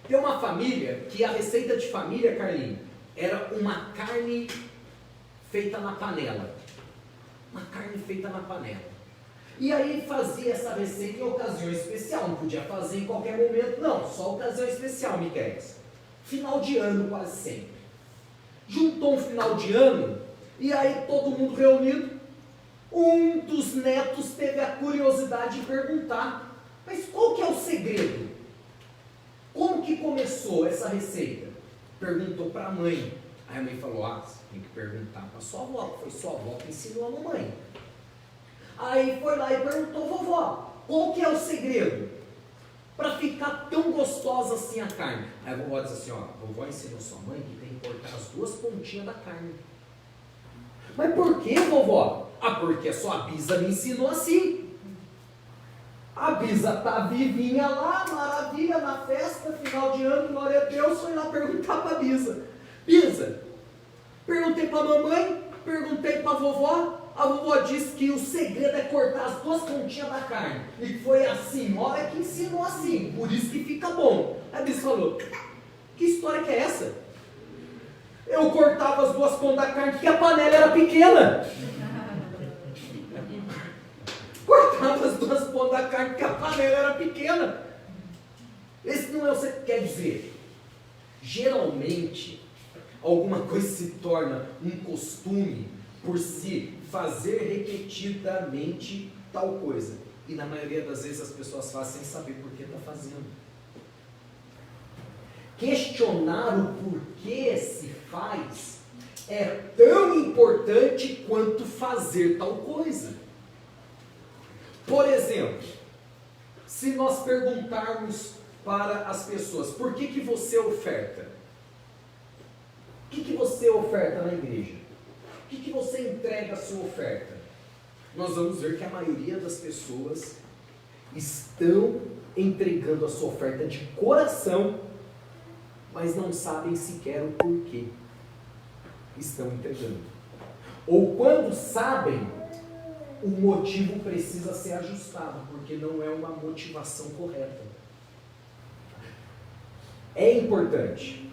Tem uma família que a receita de família, Carlinhos, era uma carne feita na panela. Uma carne feita na panela. E aí fazia essa receita em ocasião especial. Não podia fazer em qualquer momento, não. Só ocasião especial, Miquel. Final de ano, quase sempre. Juntou um final de ano, e aí todo mundo reunido. Um dos netos teve a curiosidade de perguntar: mas qual que é o segredo? Como que começou essa receita? Perguntou para a mãe. Aí a mãe falou: você tem que perguntar para sua avó, foi sua avó que ensinou a mamãe. Aí foi lá e perguntou: vovó, qual que é o segredo para ficar tão gostosa assim a carne? Aí a vovó diz assim: vovó ensinou sua mãe que tem que cortar as duas pontinhas da carne. Mas por que, vovó? Porque a sua bisa me ensinou assim. A bisa tá vivinha lá, maravilha, na festa, final de ano, glória a Deus, foi lá perguntar para a bisa: Bisa, perguntei para a mamãe, perguntei para a vovó disse que o segredo é cortar as duas pontinhas da carne. E foi a senhora que ensinou assim, por isso que fica bom. A bisa falou: que história que é essa? Eu cortava as duas pontas da carne porque a panela era pequena. Cortava as duas pontas da carne porque a panela era pequena. Esse não é o que quer dizer. Geralmente, alguma coisa se torna um costume por se fazer repetidamente tal coisa. E na maioria das vezes as pessoas fazem sem saber por que está fazendo. Questionar o porquê se faz é tão importante quanto fazer tal coisa. Por exemplo, se nós perguntarmos para as pessoas: por que você oferta? O que você oferta na igreja? O que você entrega a sua oferta? Nós vamos ver que a maioria das pessoas estão entregando a sua oferta de coração, mas não sabem sequer o porquê estão entregando. Ou quando sabem, o motivo precisa ser ajustado, porque não é uma motivação correta. É importante.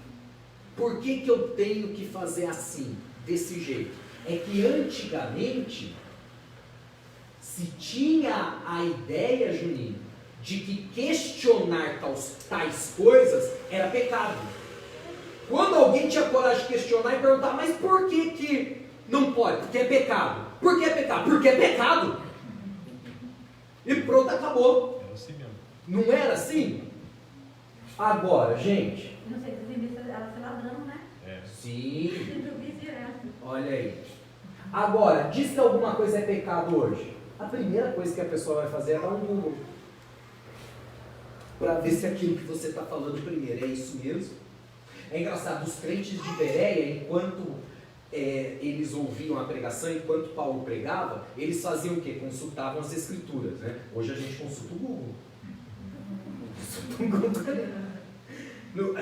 Por que eu tenho que fazer assim, desse jeito? É que antigamente se tinha a ideia, Juninho, de que questionar tais coisas era pecado. Quando alguém tinha coragem de questionar e perguntar: mas por que não pode? Porque é pecado. Por que é pecado? Porque é pecado. E pronto, acabou. Era assim mesmo. Não era assim? Agora, gente. Não sei se ela se ladrão, né? Sim. Sempre ouvi direto. Olha aí. Agora, diz que alguma coisa é pecado hoje. A primeira coisa que a pessoa vai fazer é dar um Google. Para ver se aquilo que você está falando primeiro é isso mesmo. É engraçado, os crentes de Bereia, enquanto eles ouviam a pregação, enquanto Paulo pregava, eles faziam o quê? Consultavam as escrituras, né? Hoje a gente consulta o Google.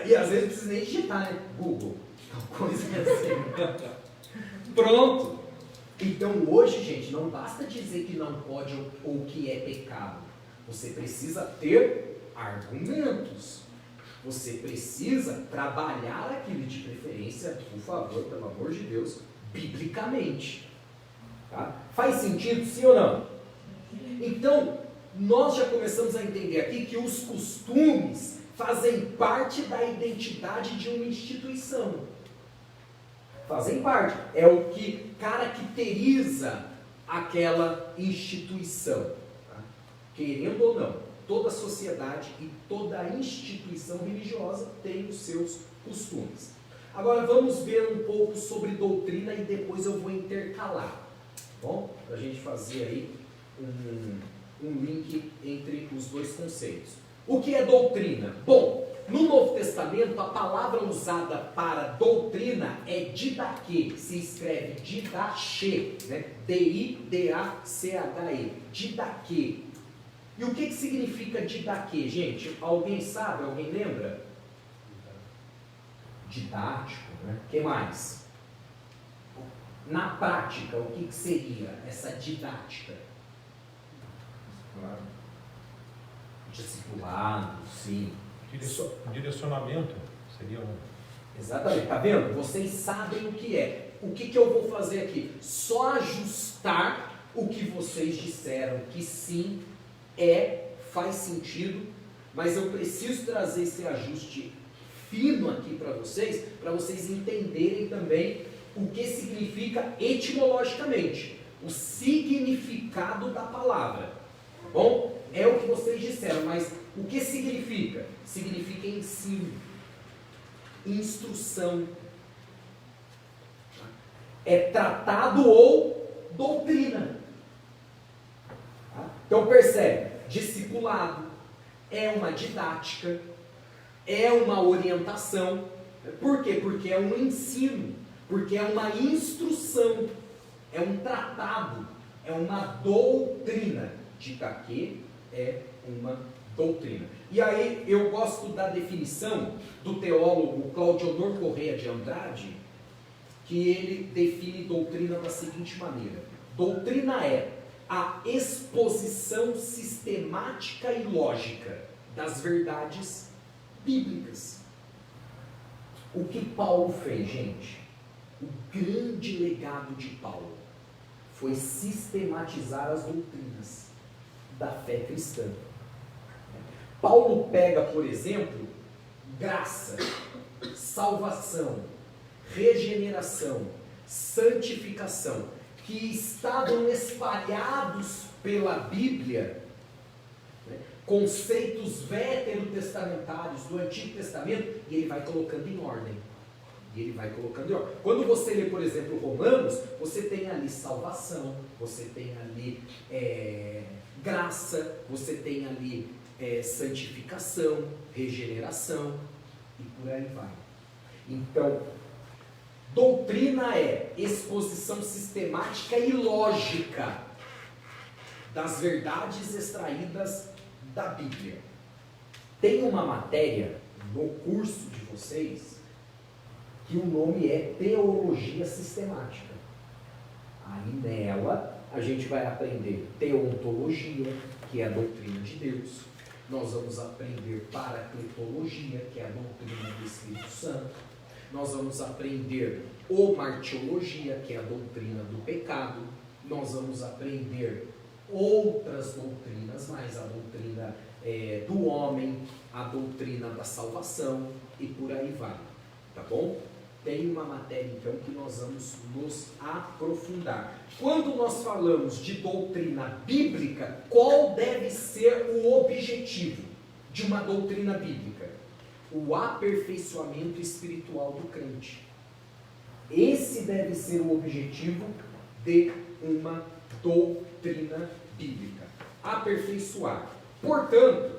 E às vezes não precisa nem digitar, né? Google. Tal coisa assim. Pronto. Então hoje, gente, não basta dizer que não pode ou que é pecado. Você precisa ter argumentos. Você precisa trabalhar aquilo, de preferência, por favor, pelo amor de Deus, biblicamente. Tá? Faz sentido, sim ou não? Então, nós já começamos a entender aqui que os costumes fazem parte da identidade de uma instituição. Fazem parte. É o que caracteriza aquela instituição. Tá? Querendo ou não. Toda sociedade e toda instituição religiosa tem os seus costumes. Agora vamos ver um pouco sobre doutrina e depois eu vou intercalar. Tá bom? Para a gente fazer aí um link entre os dois conceitos. O que é doutrina? Bom, no Novo Testamento a palavra usada para doutrina é didache, se escreve didache, né? D-I-D-A-C-H-E, didache. E o que significa didache, gente? Alguém sabe? Alguém lembra? Didático, né? O que mais? Na prática, o que seria essa didática? Discipulado, sim. Direcionamento seria um. Exatamente, tá vendo? Vocês sabem o que é. O que eu vou fazer aqui? Só ajustar o que vocês disseram, que sim, faz sentido, mas eu preciso trazer esse ajuste fino aqui para vocês entenderem também o que significa etimologicamente, o significado da palavra, tá bom? É o que vocês disseram, mas o que significa? Significa ensino, instrução, é tratado ou doutrina. Tá? Então percebe, discipulado é uma didática, é uma orientação. Por quê? Porque é um ensino, porque é uma instrução, é um tratado, é uma doutrina. Ditaquê é uma doutrina. E aí eu gosto da definição do teólogo Claudiodor Corrêa de Andrade, que ele define doutrina da seguinte maneira: doutrina é a exposição sistemática e lógica das verdades bíblicas. O que Paulo fez, gente? O grande legado de Paulo foi sistematizar as doutrinas da fé cristã. Paulo pega, por exemplo, graça, salvação, regeneração, santificação, que estavam espalhados pela Bíblia, né, conceitos veterotestamentários do Antigo Testamento, e ele vai colocando em ordem. Quando você lê, por exemplo, Romanos, você tem ali salvação, você tem ali graça, você tem ali santificação, regeneração, e por aí vai. Então, doutrina é exposição sistemática e lógica das verdades extraídas da Bíblia. Tem uma matéria no curso de vocês que o nome é Teologia Sistemática. Aí nela a gente vai aprender teontologia, que é a doutrina de Deus. Nós vamos aprender paracletologia, que é a doutrina do Espírito Santo. Nós vamos aprender omartiologia, que é a doutrina do pecado. Nós vamos aprender outras doutrinas, mas a doutrina do homem, a doutrina da salvação e por aí vai, tá bom? Tem uma matéria então que nós vamos nos aprofundar. Quando nós falamos de doutrina bíblica, qual deve ser o objetivo de uma doutrina bíblica? O aperfeiçoamento espiritual do crente. Esse deve ser o objetivo de uma doutrina bíblica. Aperfeiçoar. Portanto,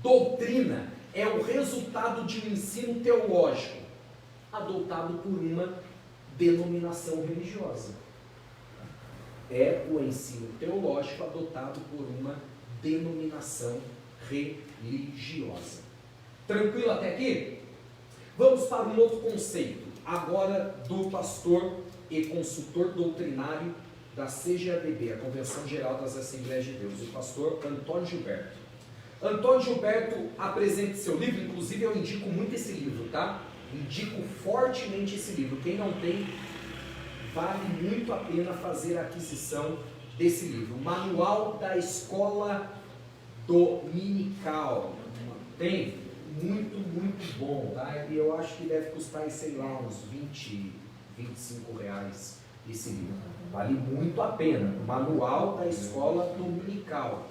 doutrina é o resultado de um ensino teológico adotado por uma denominação religiosa. É o ensino teológico adotado por uma denominação religiosa. Tranquilo até aqui? Vamos para um outro conceito, agora do pastor e consultor doutrinário da CGADB, a Convenção Geral das Assembleias de Deus, o pastor Antônio Gilberto. Antônio Gilberto apresenta seu livro, inclusive eu indico muito esse livro, tá? Indico fortemente esse livro. Quem não tem, vale muito a pena fazer a aquisição desse livro. Manual da Escola Dominical. Tem? Muito bom, tá? E eu acho que deve custar, sei lá, uns 20, 25 reais esse livro. Vale muito a pena. Manual da Escola Dominical.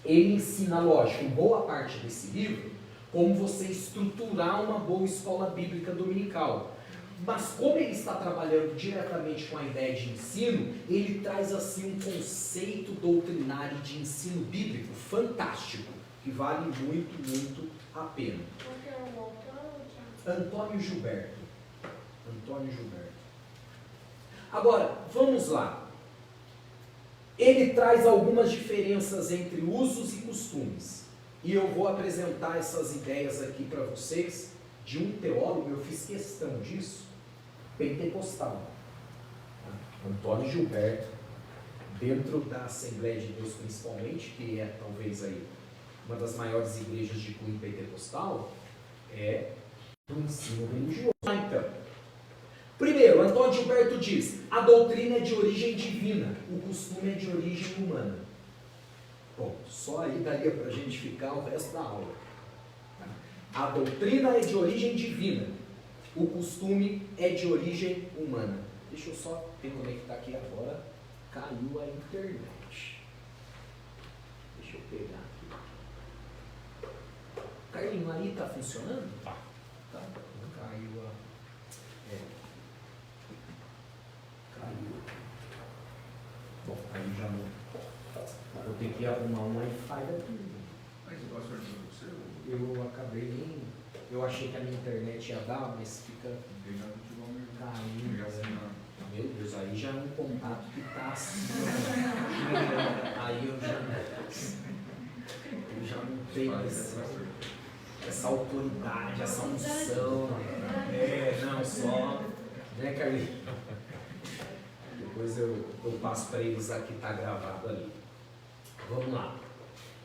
Ele ensina, lógico, em boa parte desse livro, como você estruturar uma boa escola bíblica dominical. Mas como ele está trabalhando diretamente com a ideia de ensino, ele traz assim um conceito doutrinário de ensino bíblico fantástico, que vale muito a pena. Qual que é o autor? Antônio Gilberto. Agora, vamos lá. Ele traz algumas diferenças entre usos e costumes. E eu vou apresentar essas ideias aqui para vocês de um teólogo, eu fiz questão disso, pentecostal. Antônio Gilberto, dentro da Assembleia de Deus principalmente, que é talvez aí uma das maiores igrejas de cunho pentecostal, é do ensino religioso. Então, primeiro, Antônio Gilberto diz: a doutrina é de origem divina, o costume é de origem humana. Bom, só aí daria para a gente ficar o resto da aula. A doutrina é de origem divina, o costume é de origem humana. Deixa eu só reconectar aqui agora. Caiu a internet. Deixa eu pegar aqui. Carlinho, aí tá funcionando? Tá. Tá. Caiu a. Caiu. Bom, aí já não. Eu tenho que arrumar um Wi-Fi aqui. Mas eu posso ajudar você? Eu acabei nem. Eu achei que a minha internet ia dar, mas fica. Caindo. Meu Deus, aí já é um contato que tá assim. Aí eu já não tenho essa autoridade, essa unção. Não, só. Né, Carlinhos? Depois eu passo para eles aqui, tá gravado ali. Vamos lá.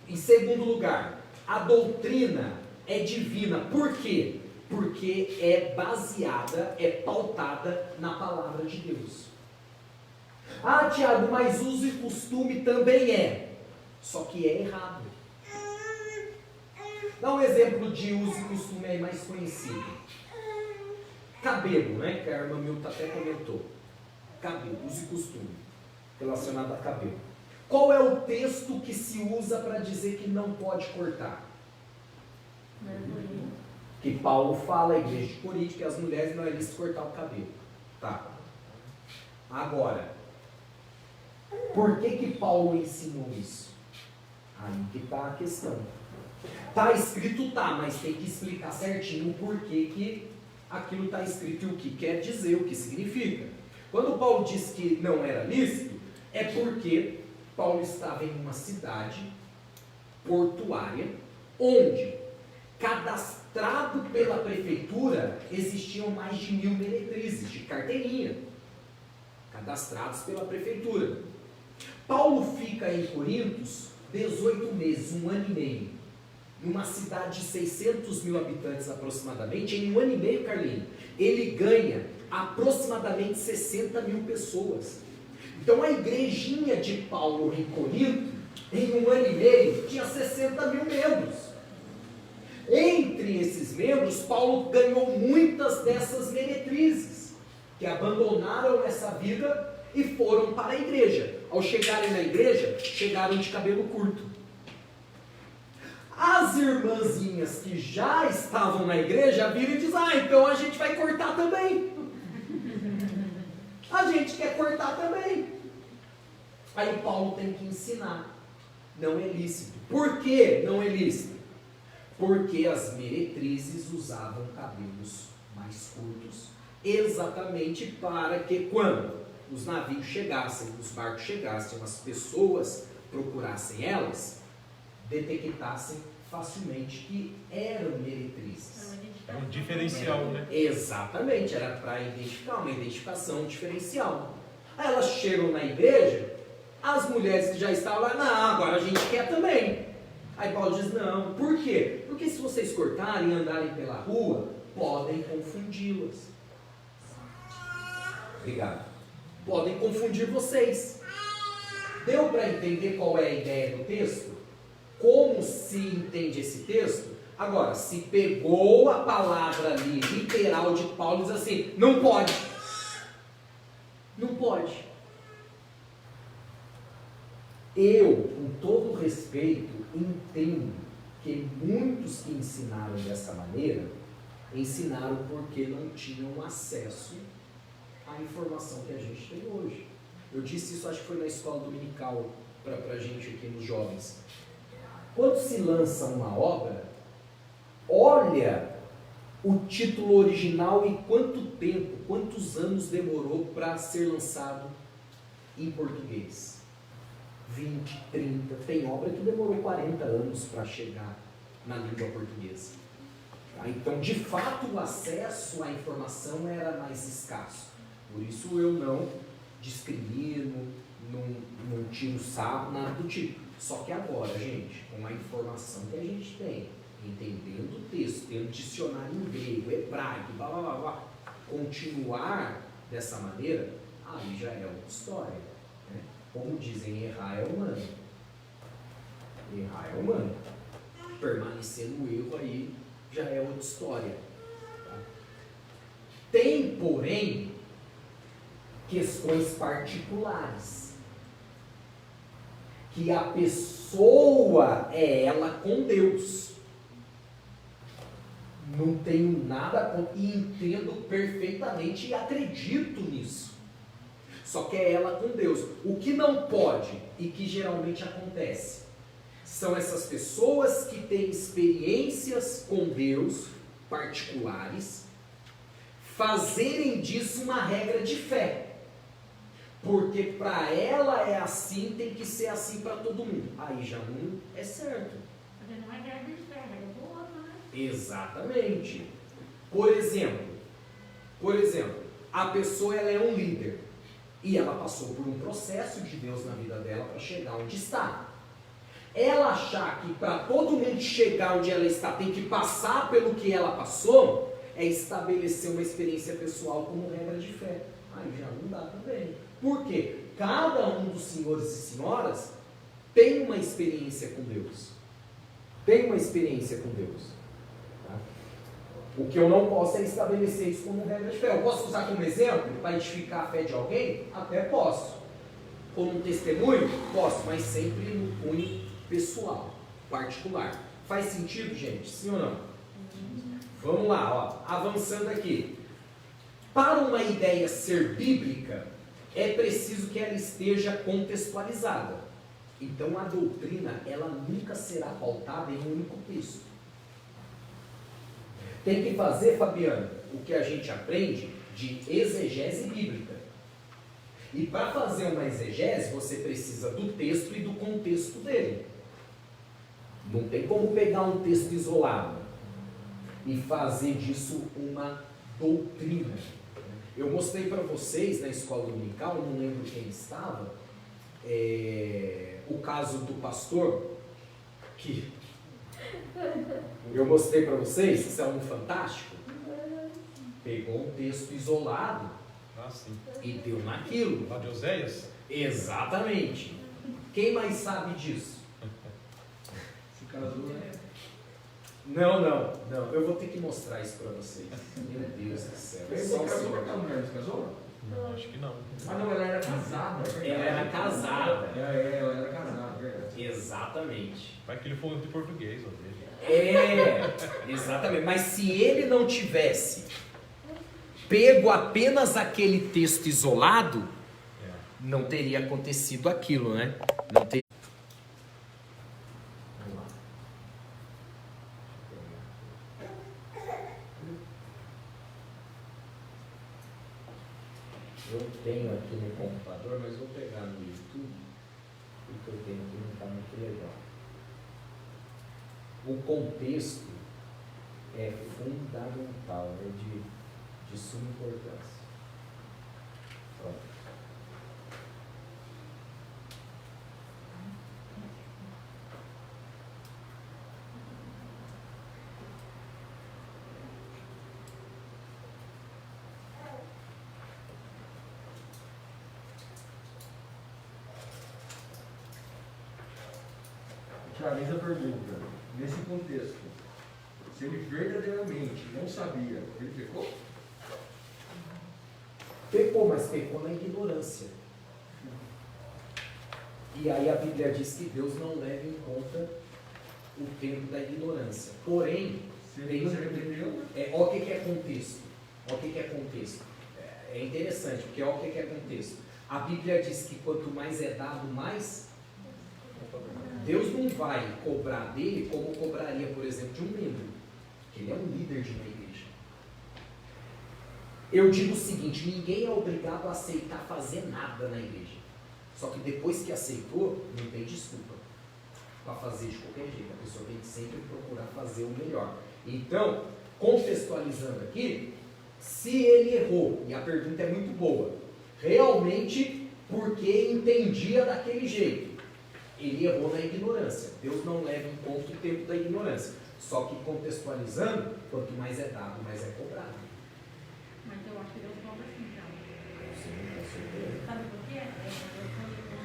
Em segundo lugar, a doutrina é divina. Por quê? Porque é baseada, é pautada na palavra de Deus. Ah, Tiago, mas uso e costume também é. Só que é errado. Dá um exemplo de uso e costume aí mais conhecido. Cabelo, né? Que a irmã Milton até comentou. Cabelo, uso e costume. Relacionado a cabelo. Qual é o texto que se usa para dizer que não pode cortar? Que Paulo fala à igreja de Corinto que as mulheres não é lícito cortar o cabelo. Tá. Agora, por que Paulo ensinou isso? Aí que está a questão. Está escrito, tá, mas tem que explicar certinho o porquê que aquilo está escrito e o que quer dizer, o que significa. Quando Paulo diz que não era lícito, é porque Paulo estava em uma cidade portuária onde, cadastrado pela prefeitura, existiam mais de 1000 meretrizes de carteirinha, cadastrados pela prefeitura. Paulo fica em Corintos 18 meses, 1 ano e meio, numa cidade de 600 mil habitantes aproximadamente. Em 1 ano e meio, Carlinhos, ele ganha aproximadamente 60 mil pessoas. Então a igrejinha de Paulo em Corinto, em 1 ano e meio, tinha 60 mil membros. Entre esses membros, Paulo ganhou muitas dessas meretrizes, que abandonaram essa vida e foram para a igreja. Ao chegarem na igreja, chegaram de cabelo curto. As irmãzinhas que já estavam na igreja viram e dizem: ah, então a gente vai cortar também. A gente quer cortar também. Aí Paulo tem que ensinar. Não é lícito. Por que não é lícito? Porque as meretrizes usavam cabelos mais curtos, exatamente para que quando os navios chegassem, os barcos chegassem, as pessoas procurassem elas, detectassem facilmente que eram meretrizes. É um diferencial, né? Exatamente, era para identificar, uma identificação, um diferencial. Aí elas chegam na igreja, as mulheres que já estavam lá: não, agora a gente quer também. Aí Paulo diz: não. Por quê? Porque se vocês cortarem e andarem pela rua, podem confundi-las. Obrigado. Podem confundir vocês. Deu para entender qual é a ideia do texto? Como se entende esse texto? Agora, se pegou a palavra ali, literal de Paulo, diz assim: não pode. Não pode. Eu, com todo respeito, entendo que muitos que ensinaram dessa maneira, ensinaram porque não tinham acesso à informação que a gente tem hoje. Eu disse isso, acho que foi na escola dominical, para a gente aqui nos jovens. Quando se lança uma obra, olha o título original e quanto tempo, quantos anos demorou para ser lançado em português. 20, 30, tem obra que demorou 40 anos para chegar na língua portuguesa. Então, de fato, o acesso à informação era mais escasso. Por isso eu não discrimino, não tiro sarro, nada do tipo. Só que agora, gente, com a informação que a gente tem, entendendo o texto, tendo dicionário em grego, hebraico, blá blá blá blá, continuar dessa maneira, aí já é outra história. Né? Como dizem, errar é humano. Errar é humano. Permanecer no erro aí já é outra história. Tá? Tem, porém, questões particulares. Que a pessoa é ela com Deus. Não tenho nada contra, e entendo perfeitamente e acredito nisso. Só que é ela com Deus. O que não pode e que geralmente acontece são essas pessoas que têm experiências com Deus particulares fazerem disso uma regra de fé. Porque para ela é assim, tem que ser assim para todo mundo. Aí já não é certo. Mas não é regra de fé, é regra do outro, né? Exatamente. Por exemplo, a pessoa ela é um líder e ela passou por um processo de Deus na vida dela para chegar onde está. Ela achar que para todo mundo chegar onde ela está tem que passar pelo que ela passou, é estabelecer uma experiência pessoal como regra de fé. Aí já não dá também. Por quê? Cada um dos senhores e senhoras tem uma experiência com Deus. Tem uma experiência com Deus. Tá? O que eu não posso é estabelecer isso como regra de fé. Eu posso usar como exemplo para edificar a fé de alguém? Até posso. Como um testemunho? Posso, mas sempre no cunho pessoal, particular. Faz sentido, gente? Sim ou não? Vamos lá, ó. Avançando aqui. Para uma ideia ser bíblica, é preciso que ela esteja contextualizada. Então a doutrina, ela nunca será pautada em um único texto. Tem que fazer, Fabiana, o que a gente aprende de exegese bíblica. E para fazer uma exegese, você precisa do texto e do contexto dele. Não tem como pegar um texto isolado e fazer disso uma doutrina. Eu mostrei para vocês na escola dominical, não lembro quem estava, o caso do pastor, que eu mostrei para vocês, isso é um fantástico. Pegou um texto isolado e deu naquilo. Lá de Oséias? Exatamente. Quem mais sabe disso? Se casou, né? Não. Eu vou ter que mostrar isso para vocês. Meu Deus do céu. Você casou com aquela mulher, você casou? Não, acho que não. Ah, não, ela era casada. Ela era casada. Ela era casada, verdade. Exatamente. Vai que ele foi de português, ou dele. Exatamente. Mas se ele não tivesse pego apenas aquele texto isolado, não teria acontecido aquilo, né? Não teria. Vamos lá. Eu tenho aqui no computador, mas vou pegar no YouTube, porque eu tenho aqui não está muito legal. O contexto é fundamental, é de suma importância. Pronto. Tiago, essa pergunta, nesse contexto, se ele verdadeiramente não sabia, ele pecou? Pecou, mas pecou na ignorância. E aí a Bíblia diz que Deus não leva em conta o tempo da ignorância. Porém, Se ele não se arrependeu, olha o que é contexto. Olha o que é contexto. É interessante, porque olha o que é contexto. A Bíblia diz que quanto mais é dado, mais Deus não vai cobrar dele como cobraria, por exemplo, de um membro. Ele é um líder de uma igreja. Eu digo o seguinte, ninguém é obrigado a aceitar fazer nada na igreja. Só que depois que aceitou, não tem desculpa para fazer de qualquer jeito. A pessoa tem que sempre procurar fazer o melhor. Então, contextualizando aqui, se ele errou, e a pergunta é muito boa, realmente porque entendia daquele jeito. Ele errou na ignorância. Deus não leva em conta o tempo da ignorância. Só que contextualizando, quanto mais é dado, mais é cobrado. Mas eu acho que Deus cobra assim, então. Sim, com certeza. Sabe por quê?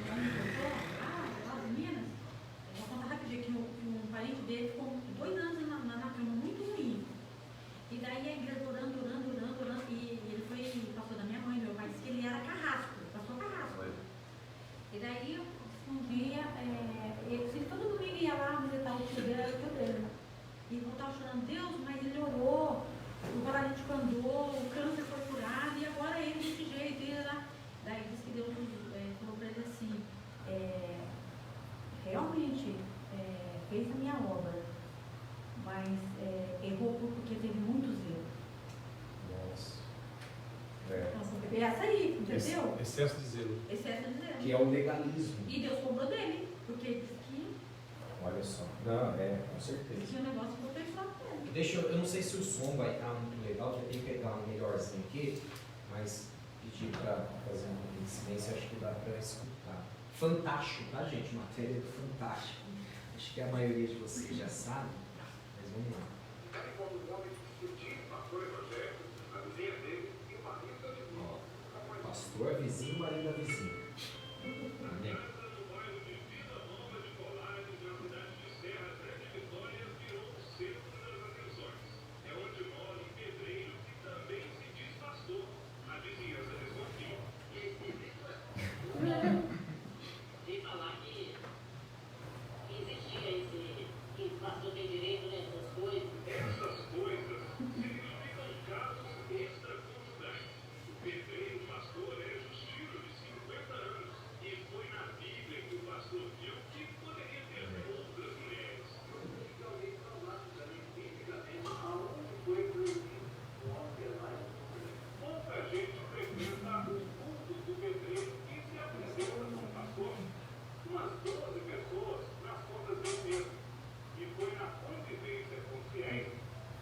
Quando me contou, lá de Minas, eu vou contar rapidinho que um parente dele ficou 2 anos na cama muito ruim. E daí a igreja orando, e ele foi pastor da minha mãe, meu pai disse que ele era carrasco, pastor carrasco. E daí, um dia, ele todo domingo ia lá visitar o tio dele, era o tio dele. E voltava chorando, Deus, mas ele orou, o paralítico andou, o câncer foi curado, e agora ele desse jeito, e lá. Daí disse que Deus falou para ele assim, realmente fez a minha obra, mas errou porque teve muito zelo. Nossa. Então, essa aí, entendeu? Excesso de zelo. Excesso de zelo. Que é o legalismo. E Deus cobrou dele, porque ele disse que Olha só. Não, com certeza. tinha um negócio que botou só pra ele. Eu não sei se o som vai estar muito legal, já tenho que pegar um melhorzinho aqui, mas pedir para fazer um pouquinho de silêncio, acho que dá para escutar. Fantástico, tá, gente? Matéria do Fantástico. Acho que a maioria de vocês já sabe, mas vamos lá. Ó, pastor, vizinho, marido da vizinha. Amém. Sem falar que existia que o pastor tem direito nessas coisas. Essas coisas significam casos extraconjugais. O pedreiro, pastor, é justiça de 50 anos. E foi na Bíblia que o pastor viu que poderia ter outras mulheres. Oficialmente falando, biblicamente, aonde foi proibido o homem mais. Pouca gente frequenta os cultos do pedreiro e se apresenta como pastor. Umas 12 pessoas nas contas dele mesmo. E foi na convivência com fiéis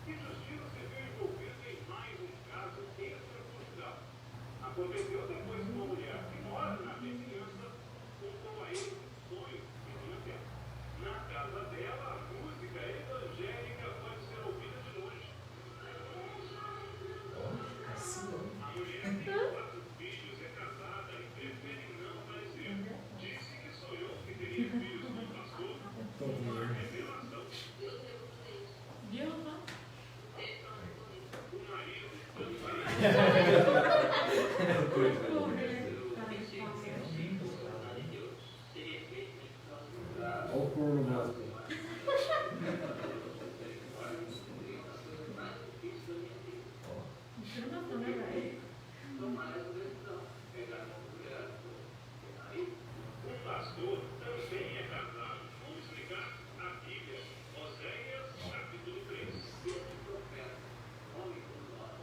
que Justiça se viu envolvido em mais um caso extraconjugal. Aconteceu depois que uma mulher que mora na vizinhança contou a ele um sonho que tinha feito. Na casa dela, a música evangélica pode ser ouvida de longe. A mulher tem 4 filhos, é casada e prefere não aparecer. Disse que sonhou que teria filhos com o pastor. Uma revelação. Viu, não? O marido Olha o corno lá. o pastor também é casado. Vamos explicar a Bíblia. Oséias, capítulo 3. Esse profeta, homem como nós,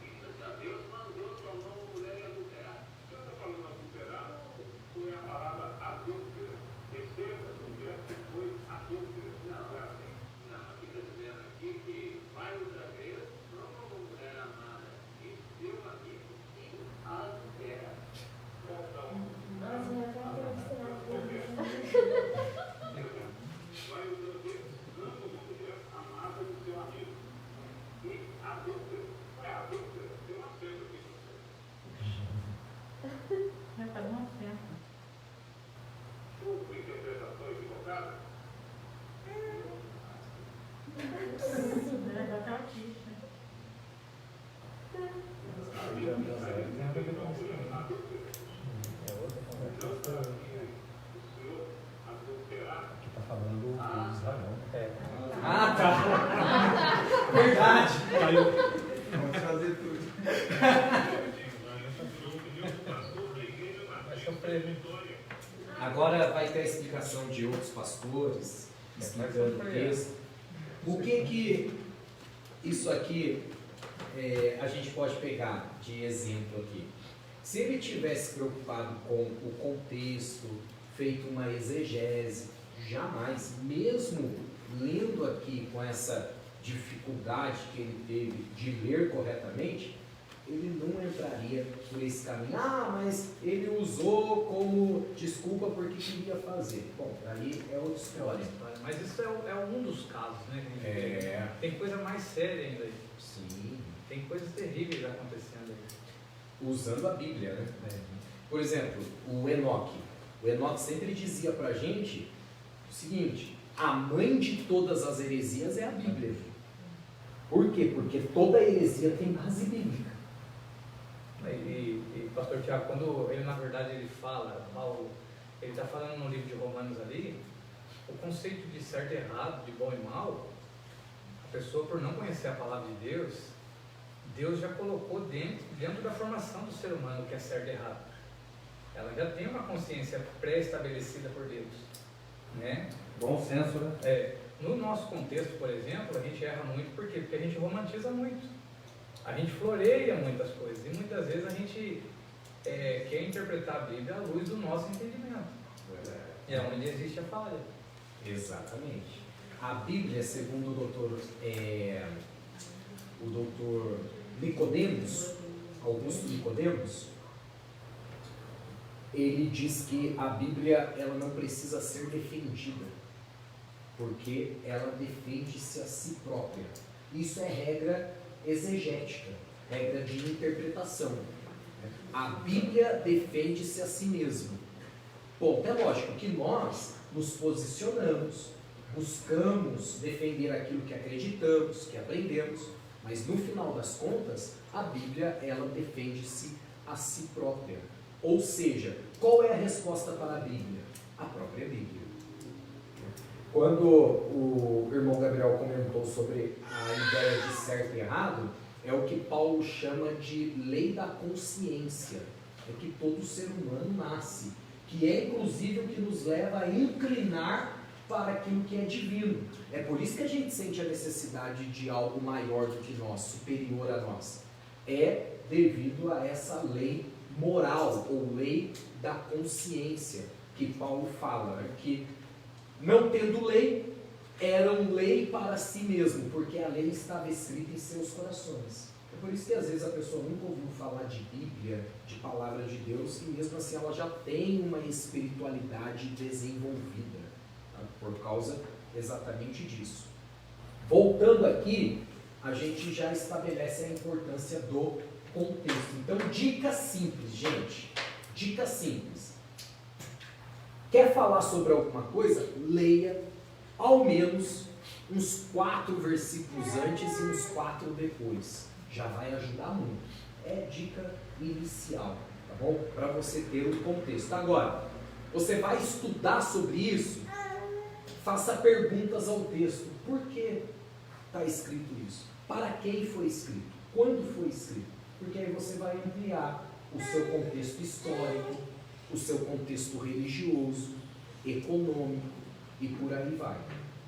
disse a Deus, mandou tomar uma mulher e adulterar. Você está falando adulterar ou foi a palavra adúltera? Receba a mulher que foi adúltera. Não, é assim. Não, aqui está dizendo aqui que vai outra vez, toma uma mulher amada e seu amigo e adultera. Nossa, já tá aqui no final. Vai outra vez, ama uma mulher amada do seu amigo. E adúltera. É adúltera. Tem um acento aqui. Vai fazer uma festa. Sua interpretação equivocada. Vai dar autista. Aqui tá falando do Israel. Ah, tá. Verdade. Vamos fazer tudo. Vai sofrer, né? Agora vai ter a explicação de outros pastores, explicando o texto. O que isso aqui a gente pode pegar de exemplo aqui? Se ele tivesse preocupado com o contexto, feito uma exegese, jamais, mesmo lendo aqui com essa dificuldade que ele teve de ler corretamente, ele não entraria por esse caminho. Ah, mas ele usou como desculpa porque queria fazer. Bom, aí é outra história. Mas isso é um dos casos, né? Que a gente vê. Tem coisa mais séria ainda aí. Sim. Tem coisas terríveis acontecendo aí. Usando a Bíblia, né? Por exemplo, o Enoque. O Enoque sempre dizia pra gente o seguinte: a mãe de todas as heresias é a Bíblia. Por quê? Porque toda heresia tem base bíblica. E pastor Tiago, quando ele na verdade ele fala, Paulo, ele está falando no livro de Romanos ali, o conceito de certo e errado, de bom e mal, a pessoa por não conhecer a palavra de Deus, Deus já colocou dentro da formação do ser humano o que é certo e errado. Ela já tem uma consciência pré-estabelecida por Deus, né? Bom senso, né? No nosso contexto, por exemplo, a gente erra muito, por quê? Porque a gente romantiza muito. A gente floreia muitas coisas e muitas vezes a gente quer interpretar a Bíblia à luz do nosso entendimento. E é onde existe a falha. Exatamente. A Bíblia, segundo o doutor Nicodemos, Augusto Nicodemos, ele diz que a Bíblia ela não precisa ser defendida, porque ela defende-se a si própria. Isso é regra exegética, regra de interpretação. A Bíblia defende-se a si mesma. Bom, é lógico que nós nos posicionamos, buscamos defender aquilo que acreditamos, que aprendemos, mas no final das contas, a Bíblia ela defende-se a si própria. Ou seja, qual é a resposta para a Bíblia? A própria Bíblia. Quando o irmão Gabriel comentou sobre a ideia de certo e errado, é o que Paulo chama de lei da consciência. É que todo ser humano nasce, que é inclusive o que nos leva a inclinar para aquilo que é divino. É por isso que a gente sente a necessidade de algo maior do que nós, superior a nós. É devido a essa lei moral, ou lei da consciência, que Paulo fala, que não tendo lei, eram lei para si mesmo, porque a lei estava escrita em seus corações. É por isso que às vezes a pessoa nunca ouviu falar de Bíblia, de palavra de Deus, e mesmo assim ela já tem uma espiritualidade desenvolvida, tá? Por causa exatamente disso. Voltando aqui, a gente já estabelece a importância do contexto. Então, dica simples, gente. Dica simples. Quer falar sobre alguma coisa? Leia ao menos uns 4 versículos antes e uns 4 depois. Já vai ajudar muito. É dica inicial, tá bom? Para você ter o contexto. Agora, você vai estudar sobre isso? Faça perguntas ao texto. Por que está escrito isso? Para quem foi escrito? Quando foi escrito? Porque aí você vai ampliar o seu contexto histórico, o seu contexto religioso, econômico e por aí vai,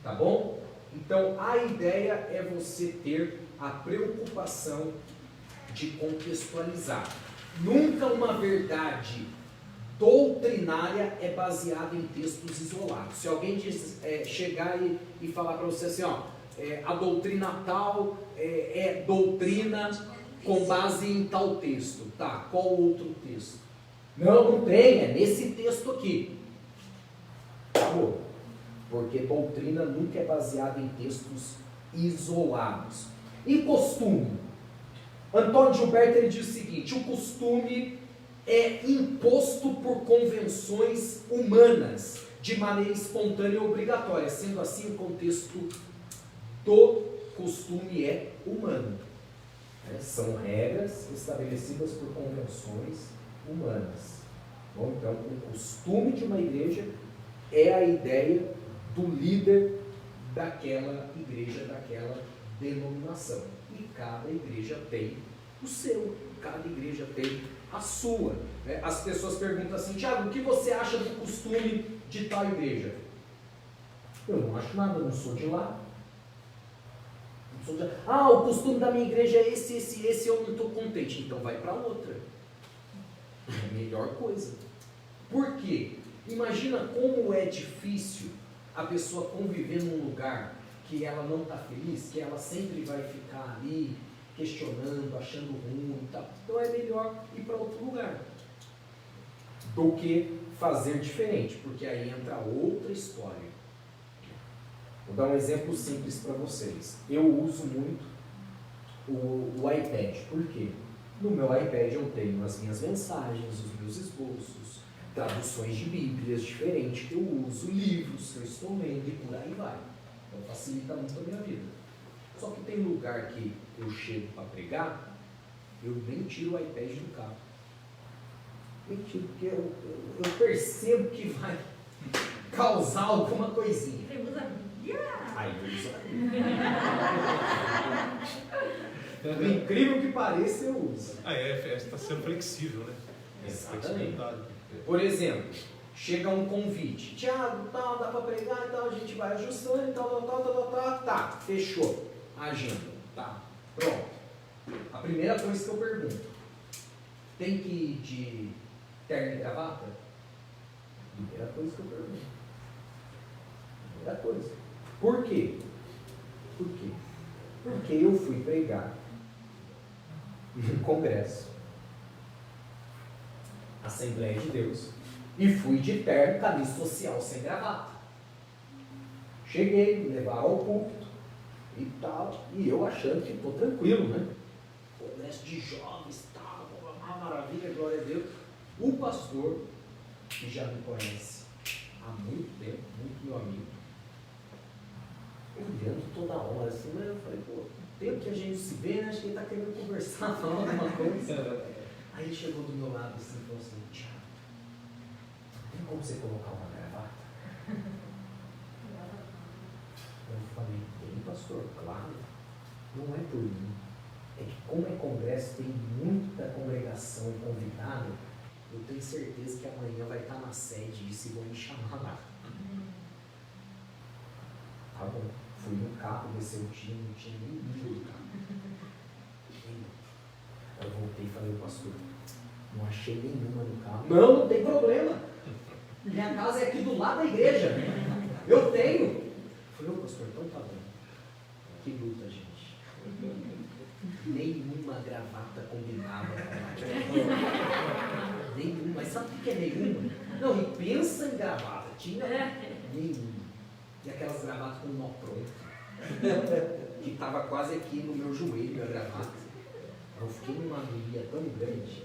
tá bom? Então a ideia é você ter a preocupação de contextualizar. Nunca uma verdade doutrinária é baseada em textos isolados. Se alguém chegar e falar para você assim, ó, a doutrina tal é doutrina com base em tal texto. Tá, qual outro texto? Não tem, é nesse texto aqui. Acabou. Porque doutrina nunca é baseada em textos isolados. E costume? Antônio Gilberto ele diz o seguinte: o costume é imposto por convenções humanas, de maneira espontânea e obrigatória. Sendo assim, o contexto do costume é humano. São regras estabelecidas por convenções humanas. Bom, então, o costume de uma igreja é a ideia do líder daquela igreja, daquela denominação. E cada igreja tem o seu, cada igreja tem a sua. As pessoas perguntam assim: Tiago, o que você acha do costume de tal igreja? Eu não acho nada, eu não sou de lá. O costume da minha igreja é esse, eu não estou contente. Então vai para outra. É a melhor coisa. Por quê? Imagina como é difícil a pessoa conviver num lugar que ela não está feliz, que ela sempre vai ficar ali questionando, achando ruim e tal. Então é melhor ir para outro lugar do que fazer diferente, porque aí entra outra história. Vou dar um exemplo simples para vocês. Eu uso muito o iPad. Por quê? No meu iPad eu tenho as minhas mensagens, os meus esboços, traduções de Bíblias diferentes que eu uso, livros que eu estou lendo e por aí vai. Então facilita muito a minha vida. Só que tem lugar que eu chego para pregar, eu nem tiro o iPad do carro. Nem tiro, porque eu percebo que vai causar alguma coisinha. Você usa a Bíblia? Aí eu uso a Bíblia. Por incrível que pareça, eu uso. Está sendo flexível, né? Exatamente. Por exemplo, chega um convite. Tiago, tal, dá para pregar e tal, a gente vai ajustando e tal, tá, fechou. Agenda, tá, pronto. A primeira coisa que eu pergunto, tem que ir de terno e gravata? Primeira coisa que eu pergunto. Primeira coisa. Por quê? Por quê? Porque eu fui pregar no congresso, Assembleia de Deus, e fui de terno, camisa social, sem gravata. Cheguei, me levaram ao púlpito e tal, e eu achando que estou tranquilo, né? Congresso de jovens, tal, uma maravilha, glória a Deus. O pastor, que já me conhece há muito tempo, muito meu amigo, olhando toda hora assim, mas eu falei, pô, o tempo que a gente se vê, né? Acho que ele está querendo conversar, falar alguma coisa. Aí ele chegou do meu lado assim e falou assim, Tiago, tem como você colocar uma gravata? Eu falei, tem, pastor, claro. Não é por mim. É que como é congresso, tem muita congregação convidada, eu tenho certeza que amanhã vai estar na sede e se vão me chamar lá. Tá bom. Fui no carro, desceu o time, não tinha ninguém no carro. Eu voltei e falei, pastor, não achei nenhuma no carro. Não tem problema. Minha casa é aqui do lado da igreja. Eu tenho. Eu falei, pastor, então tá bom. Que luta, gente. Nenhuma gravata combinava. Nenhuma. Mas sabe o que é nenhuma? Não, e pensa em gravata. Tinha nenhuma. E aquelas gravatas com nó pronto. Que estava quase aqui no meu joelho a gravata. Eu fiquei numa agonia tão grande.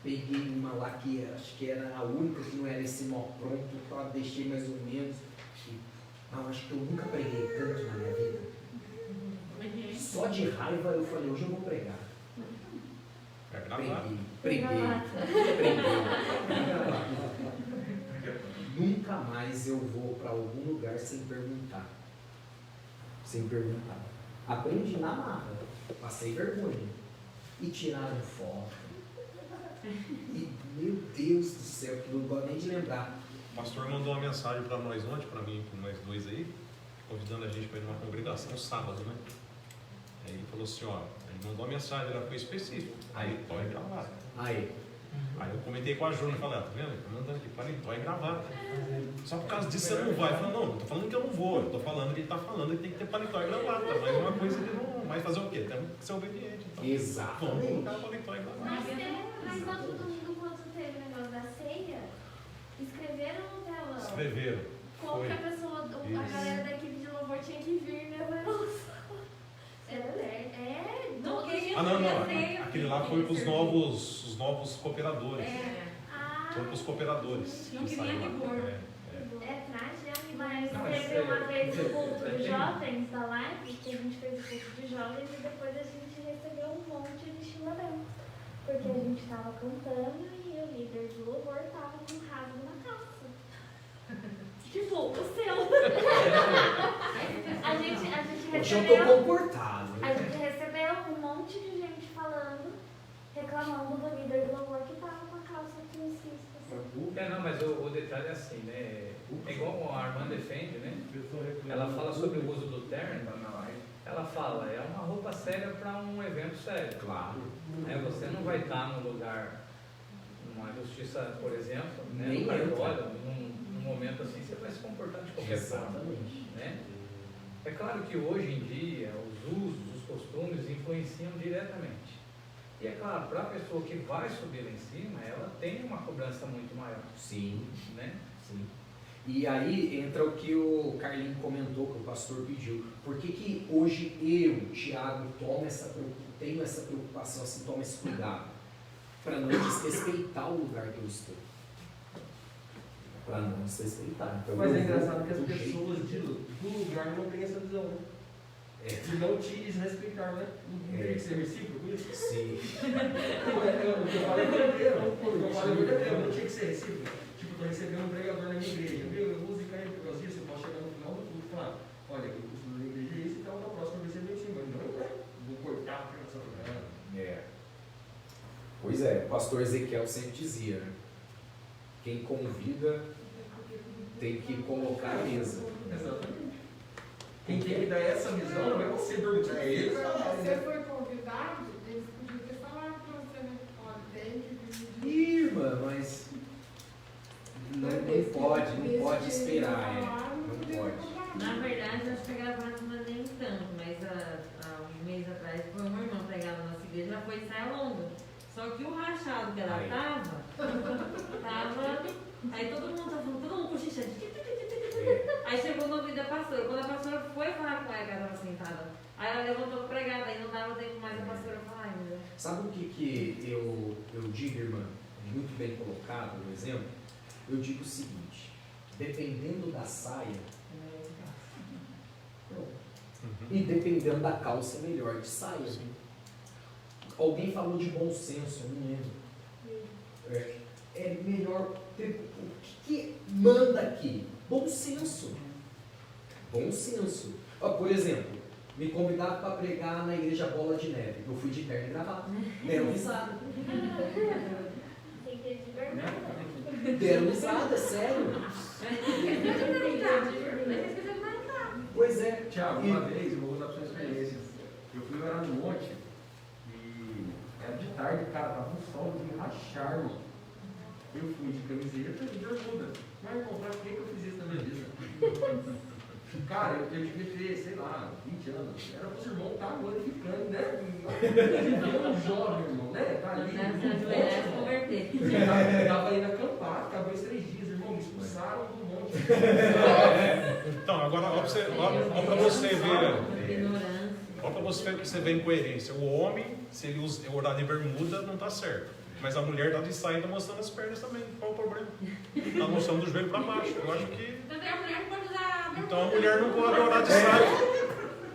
Peguei uma lá que acho que era a única que não era esse nó pronto, então deixei mais ou menos. Não, acho que eu nunca preguei tanto na minha vida. Só de raiva eu falei, hoje eu vou pregar. Preguei. Nunca mais eu vou para algum lugar sem perguntar. Sem perguntar. Aprendi na marra. Passei vergonha. E tiraram foto. E, meu Deus do céu, que não gosto nem de lembrar. O pastor mandou uma mensagem para nós ontem, para mim e para nós dois aí, convidando a gente para ir numa congregação sábado, né? Aí ele falou assim, ó, ele mandou uma mensagem, ela foi específica, paletó e gravata. Aí eu comentei com a Júlia, falei, tá vendo? Ele tá mandando aqui paletó e gravata. Só por causa disso você não vai. Eu falei, não tô falando que eu não vou, eu tô falando que ele tá falando que tem que ter paletó e gravata, mas uma coisa ele não vai fazer o quê? Tem que ser obediente. Então. Exato. Vamos colocar paletó e gravata. Mas todo mundo, quando teve o negócio da ceia, escreveram no telão. Escreveram. Como que a pessoa, a galera da equipe de louvor tinha que vir, né? Eu falei, nossa. Não. Aquele lá foi para os novos cooperadores. Foi para os cooperadores. Não queria rigor. Mas teve uma vez o culto de jovens da live, que a gente fez o culto de jovens e depois a gente recebeu um monte de xingamento. Porque a gente estava cantando e o líder de louvor estava com um rasgo na calça. Tipo, o seu. A gente recebeu. Eu tô comportado. A gente recebeu um monte de gente falando, reclamando do líder do louvor que estava com a calça aqui no cisto. Não, mas o detalhe é assim, né? É igual a Armand defende, né? Ela fala sobre o uso do terno. Ela fala, é uma roupa séria para um evento sério. Claro. Você não vai estar num lugar, numa justiça, por exemplo, né? Nem num momento assim, você vai se comportar de qualquer forma. Né? É claro que hoje em dia, os usos, os costumes influenciam diretamente. E é claro, para a pessoa que vai subir lá em cima, ela tem uma cobrança muito maior. Sim, Né? sim. E aí entra o que o Carlinhos comentou, que o pastor pediu. Por que hoje eu, Thiago, tenho essa preocupação, assim, tomo esse cuidado? Para não desrespeitar o lugar que eu estou. Para não desrespeitar. Então, Mas é engraçado que as pessoas do lugar não têm essa visão, né? De não te desrespeitar, né? Não tem que ser recíproco isso? Sim. O que eu falo é verdadeiro. Não tinha que ser recíproco. Tipo, estou recebendo um pregador na minha igreja, viu? Eu uso e caio por causa disso, eu posso chegar no final do culto e falar, olha, o curso da igreja é esse, então na próxima vez você vem em cima. Não, vou cortar a pregação do cara. Pois é, o pastor Ezequiel sempre dizia, né? Quem convida tem que colocar a mesa. Exatamente. Quem tem que dar essa visão não é você perguntar, é ele. Se você foi convidado, eles podiam ter falado para você, né? Olha, tem que vir. Irmã, mas não pode esperar, não pode. Na verdade, acho que a gravata não é nem tanto, mas há um mês atrás foi uma irmã pregada na nossa igreja, já foi de saia longa. Só que o rachado que ela tava. Aí todo mundo cochichando. Aí chegou no ouvido da pastora. Quando a pastora foi falar com ela, ela estava sentada. Aí ela levantou a pregada, aí não dava tempo mais a pastora falar ainda. Sabe o que eu digo, irmã? Muito bem colocado no exemplo. Eu digo o seguinte: dependendo da saia, e dependendo da calça, melhor de saia. Alguém falou de bom senso, eu não lembro. É melhor ter. O que manda aqui? Bom senso. Bom senso. Por exemplo, me convidaram para pregar na igreja Bola de Neve. Eu fui de terno e gravata. Deram risada. Tem que ter de verdade. Deram risada, sério. Pois é. Tiago, uma vez, eu vou contar para sua experiência. Eu fui orar no monte e era de tarde, cara, tava um sol de rachar, mano. Eu fui de camiseta e bermuda. Mas, irmão, pra que eu fiz isso na minha vida? Cara, eu devia ter, sei lá, 20 anos. Era para os irmãos estar glorificando, né? Um jovem, irmão, né? Tá ali. Eu tava indo acampar, acabou esses 3 dias, irmão, me expulsaram do monte. Então, agora, ó pra você ver. Ó pra você ver a incoerência. O homem, se ele orar de bermuda, não tá certo. Mas a mulher tá de saia e tá mostrando as pernas também. Qual o problema? Tá mostrando do joelho para baixo. Eu acho que. Então a mulher não pode orar de saia.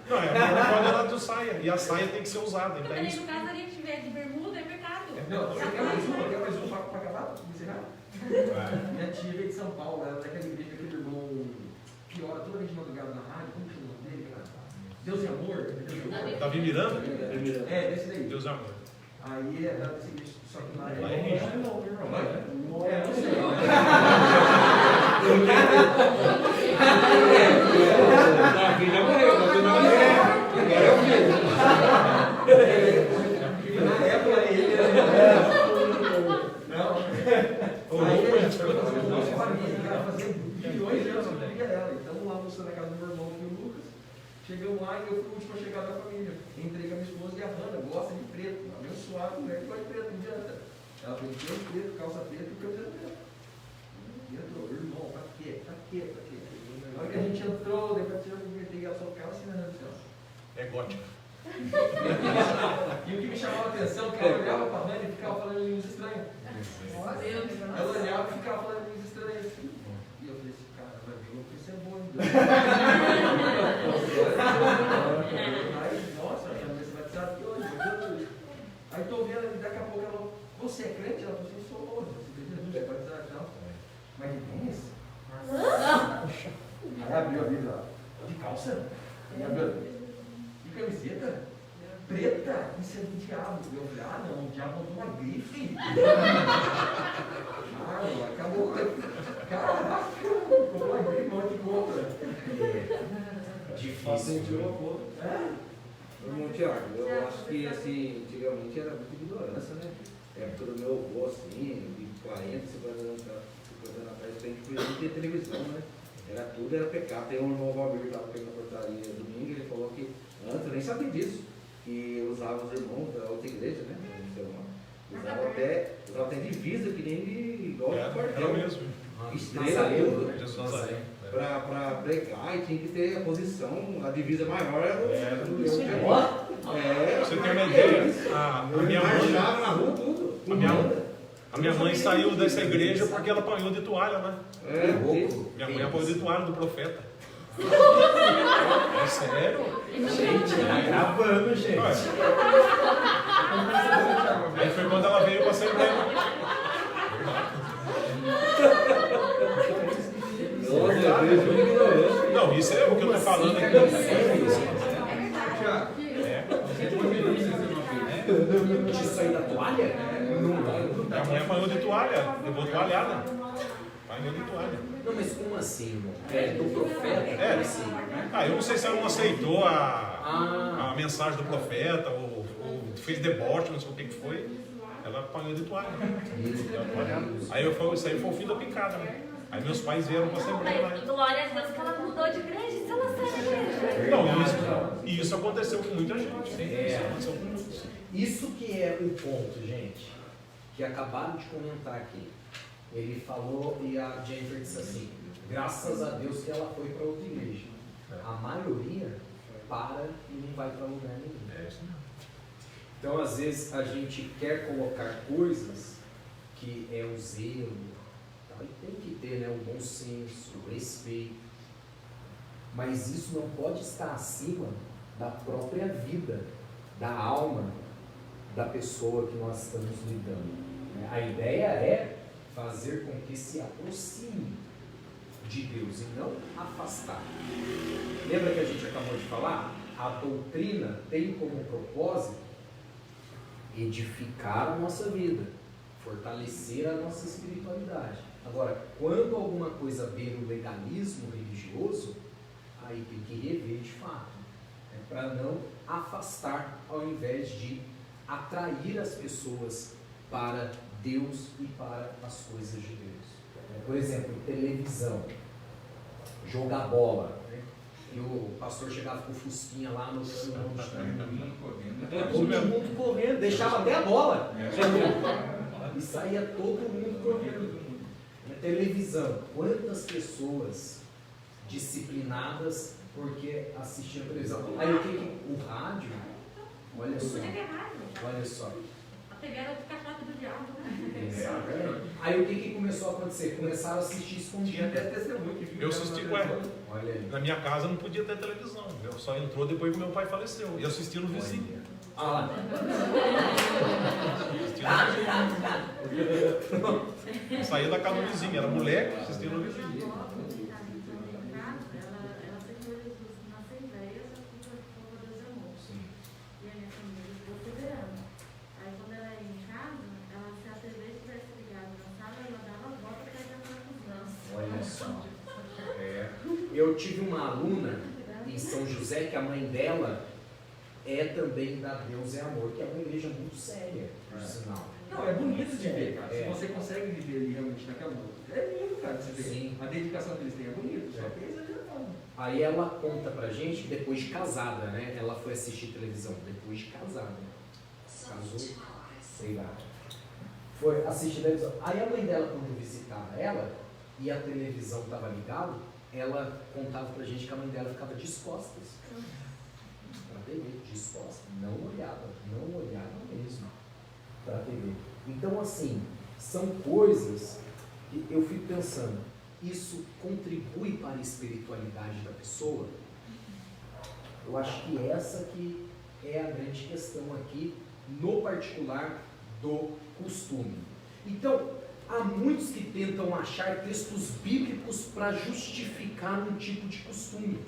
Não, a mulher não pode orar de saia. E a saia tem que ser usada. Então, no caso, a gente tiver de bermuda, é pecado. Não, você quer mais uma para acabar? Para encerrar? Minha tia veio de São Paulo, ela daquela igreja, aquele irmão que ora toda vez de madrugada na rádio. Como chama o nome dele, cara? Deus e Amor. Davi Miranda? É, desse daí. Deus e Amor. Aí ela disse igreja, só que lá é rígido. Não sei. Davi já morreu, Davi não morreu. Agora é o filho. Na época ele não. Aí ele fazia bilhões de anos que eu via ela. Então lá almoçando na casa do meu irmão e o Lucas. Chegamos lá e eu fui o último a chegar da família. Entrei com a minha esposa e a Hanna, gosta de preto. Abençoada, mulher que gosta de preto, não adianta. Ela tem pelo preto, calça preta e camiseta preta. E entrou, irmão, pra quê? Pra quê? Pra quê? Na hora que a gente entrou, depois eu me ela só ficava assim na reunião. É gótica. E o que me chamava a atenção é que ela olhava para a Hanna e ficava falando em línguas estranhas. Ela olhava e ficava falando em línguas estranhas assim. E eu falei assim, cara, vai ver, eu preciso ser bom em Deus. Aí, nossa, a minha vai batizada aqui hoje, meu Deus. Aí estou vendo, daqui a pouco ela falou, você é crente? Ela falou assim, eu sou louco, você tem Jesus, é batizado e tal. Mas de tênis? Aí abriu a Bíblia lá, de calça? Aí abriu, de camiseta? Preta? Isso é do diabo. Eu falei, ah não, o diabo mandou uma grife. Ah, acabou. Caraca, comprou uma grife, um monte de conta. Difícil. Irmão Tiago, eu acho que assim, antigamente era muito ignorância, né? Época do meu avô, assim, de 40, 50 anos atrás, a gente não tinha televisão, né? Tudo era pecado. Tem um irmão Valmir que estava pegando a portaria domingo, ele falou que antes, eu nem sabia disso, Ela tem divisa que nem igual de Era quartel. mesmo. Estrela, Nazaré, tudo. né? Jesus Nazaré. Pra pregar e tinha que ter a posição, a divisa maior era do leão de Ó, É, Pra você ter uma ideia, a minha mãe, marchava na rua tudo. a minha mãe saiu dessa igreja porque ela apanhou de toalha, né? É, louco. Minha mãe apanhou de toalha do profeta. É sério? Gente, tá gravando, gente. Ué. Aí foi quando ela veio pra Assembleia. Não, isso é o que eu tô falando aqui. De sair da toalha? Não vai. Minha mãe apanhou de toalha, levou toalhada. Apanhou de toalha. Não, mas como assim, irmão? É do profeta? É. Assim, né? Ah, eu não sei se ela não aceitou a mensagem do profeta, ou fez deboche, não sei o que foi. Ela apanhou de toalha. Aí isso aí foi o fim da picada, né? Aí meus pais vieram pra Assembleia lá. Mas glória a Deus que ela mudou de igreja e se ela sai da igreja. Não, isso aconteceu com muita gente. Isso aconteceu com muitos. Isso que é o ponto, gente, que acabaram de comentar aqui. Ele falou e a Jennifer disse assim, graças a Deus que ela foi para outra igreja. A maioria para e não vai para lugar nenhum. Então, às vezes, a gente quer colocar coisas que é o zelo, tá? E tem que ter, né, o bom senso, o respeito. Mas isso não pode estar acima da própria vida, da alma da pessoa que nós estamos lidando. A ideia é fazer com que se aproxime de Deus e não afastar. Lembra que a gente acabou de falar? A doutrina tem como propósito edificar a nossa vida, fortalecer a nossa espiritualidade. Agora, quando alguma coisa beira o legalismo religioso, aí tem que rever de fato, né, para não afastar ao invés de atrair as pessoas para Deus e para as coisas de Deus. Por exemplo, televisão, jogar bola, né? E o pastor chegava com o fusquinha lá no todo mundo correndo, deixava até a bola e saía todo mundo correndo. Televisão, quantas pessoas disciplinadas porque assistiam televisão? Aí o que o rádio, olha só, olha só. A TV era o caixote do diabo. Aí o que começou a acontecer? Começaram a assistir escondido. Tinha até testemunho que viu. Eu assisti, ué, Olha aí. na minha casa não podia ter televisão. Eu só entrou depois que meu pai faleceu. E eu assisti no vizinho. Ah lá. Eu saía da casa do vizinho, era moleque, assistia no vizinho. Ela aceitou Jesus na Assembleia, só que por Deus amor. E a minha família ficou federando. Aí quando ela ia em casa, se a TV estivesse ligada na sala, ela dava a volta para ir para os Olha só. Eu tive uma aluna em São José que a mãe dela é também da Deus é Amor, que é uma igreja muito séria, por sinal. Não, é bonito de ver, cara. É. Se você consegue viver ali realmente naquela luta. É lindo, cara, de você ver. Sim. A dedicação que eles têm é bonito, só que é exagerado. Aí ela conta pra gente que depois de casada, né? Ela foi assistir televisão depois de casada. Casou, sei lá. Foi assistir televisão. Aí a mãe dela, quando visitava ela, e a televisão estava ligada, ela contava pra gente que a mãe dela ficava descostas. Pra TV, disposta. Não olhava mesmo pra TV. Então, assim, são coisas que eu fico pensando, isso contribui para a espiritualidade da pessoa? Eu acho que essa que é a grande questão aqui, no particular do costume. Então, há muitos que tentam achar textos bíblicos para justificar um tipo de costume.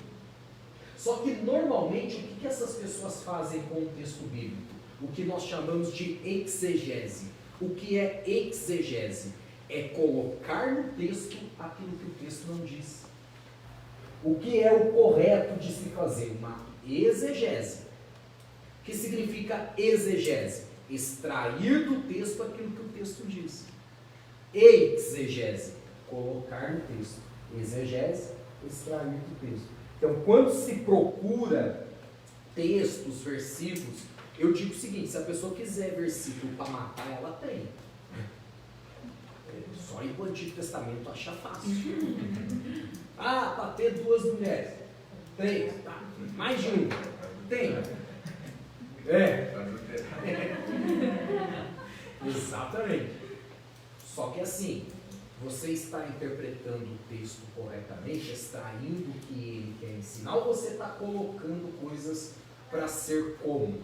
Só que, normalmente, o que essas pessoas fazem com o texto bíblico? O que nós chamamos de exegese. O que é exegese? É colocar no texto aquilo que o texto não diz. O que é o correto de se fazer? Uma exegese. O que significa exegese? Extrair do texto aquilo que o texto diz. Exegese, colocar no texto. Exegese, extrair do texto. Então, quando se procura textos, versículos, eu digo o seguinte, se a pessoa quiser versículo para matar, ela tem. Só ir para o Antigo Testamento acha fácil. Ah, para ter 2 mulheres. 3, tá. Mais de 1. Tem. Exatamente. Só que assim, você está interpretando o texto corretamente, extraindo o que ele quer ensinar, ou você está colocando coisas para ser cômodo?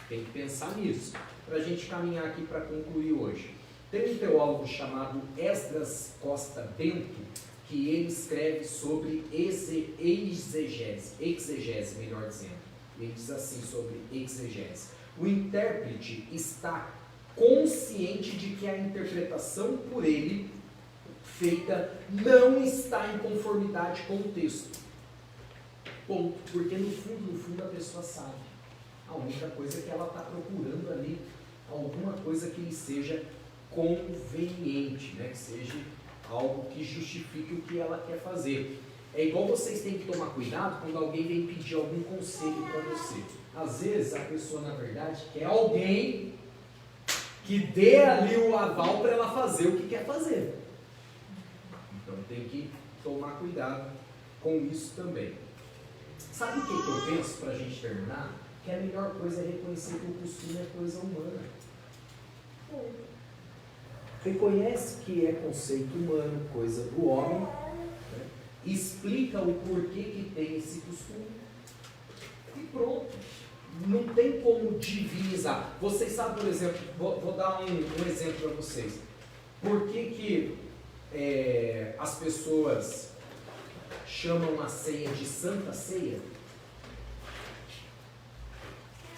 Tem que pensar nisso. Para a gente caminhar aqui para concluir hoje. Tem um teólogo chamado Esdras Costa Bento, que ele escreve sobre exegese, melhor dizendo. Ele diz assim sobre exegese: o intérprete está consciente de que a interpretação por ele feita não está em conformidade com o texto. Ponto. Porque no fundo a pessoa sabe. A única coisa é que ela está procurando ali alguma coisa que lhe seja conveniente, né? Que seja algo que justifique o que ela quer fazer. É igual vocês têm que tomar cuidado quando alguém vem pedir algum conselho para você. Às vezes a pessoa, na verdade, quer alguém que dê ali o aval para ela fazer o que quer fazer. Então tem que tomar cuidado com isso também. Sabe o que eu penso para a gente terminar? Que a melhor coisa é reconhecer que o costume é coisa humana. Reconhece que é conceito humano, coisa do homem, né? Explica o porquê que tem esse costume e pronto. Não tem como divinizar. Vocês sabem, por exemplo, vou dar um exemplo para vocês. Por que as pessoas chamam a ceia de Santa Ceia?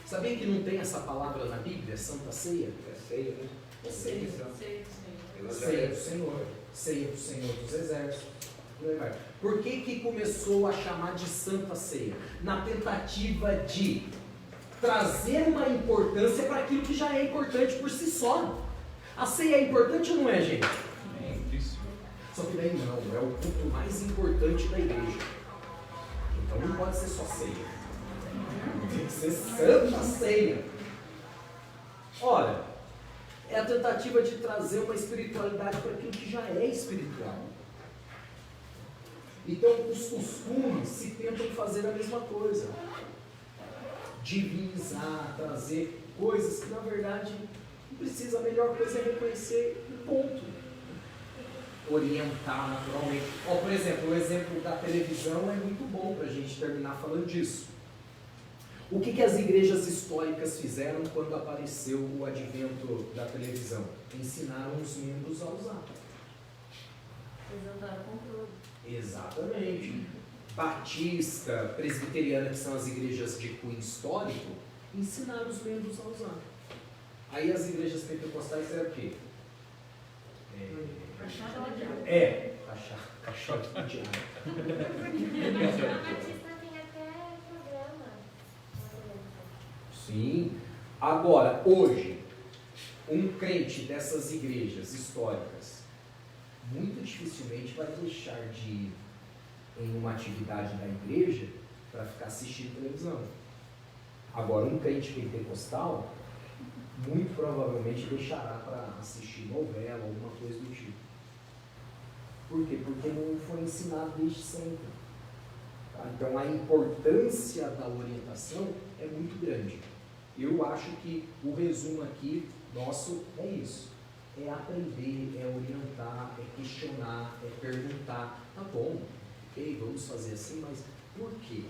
Sabia que não tem essa palavra na Bíblia, Santa Ceia? É ceia, né? É ceia. Ceia do Senhor. Ceia do Senhor dos Exércitos. Por que começou a chamar de Santa Ceia? Na tentativa de trazer uma importância para aquilo que já é importante por si só. A ceia é importante ou não é, gente? Só que daí não, é o culto mais importante da igreja. Então não pode ser só ceia. Tem que ser Santa Ceia. Ora, é a tentativa de trazer uma espiritualidade para aquilo que já é espiritual. Então os costumes se tentam fazer a mesma coisa. Divinizar, trazer coisas que na verdade não precisa. A melhor coisa é reconhecer o ponto. Orientar naturalmente. Por exemplo, o exemplo da televisão é muito bom para a gente terminar falando disso. O que as igrejas históricas fizeram quando apareceu o advento da televisão? Ensinaram os membros a usar. Apresentaram controle. Exatamente. Batista, presbiteriana, que são as igrejas de cunho histórico, ensinaram os membros a usar. Aí as igrejas pentecostais eram o quê? Caixote de diabo. Sim. Agora, hoje, um crente dessas igrejas históricas muito dificilmente vai deixar de ir em uma atividade da igreja para ficar assistindo televisão. Agora, um crente pentecostal muito provavelmente deixará para assistir novela, alguma coisa do tipo. Por quê? Porque não foi ensinado desde sempre. Tá? Então a importância da orientação é muito grande. Eu acho que o resumo aqui nosso é isso. É aprender, é orientar, é questionar, é perguntar. Tá bom, ok, vamos fazer assim, mas por quê?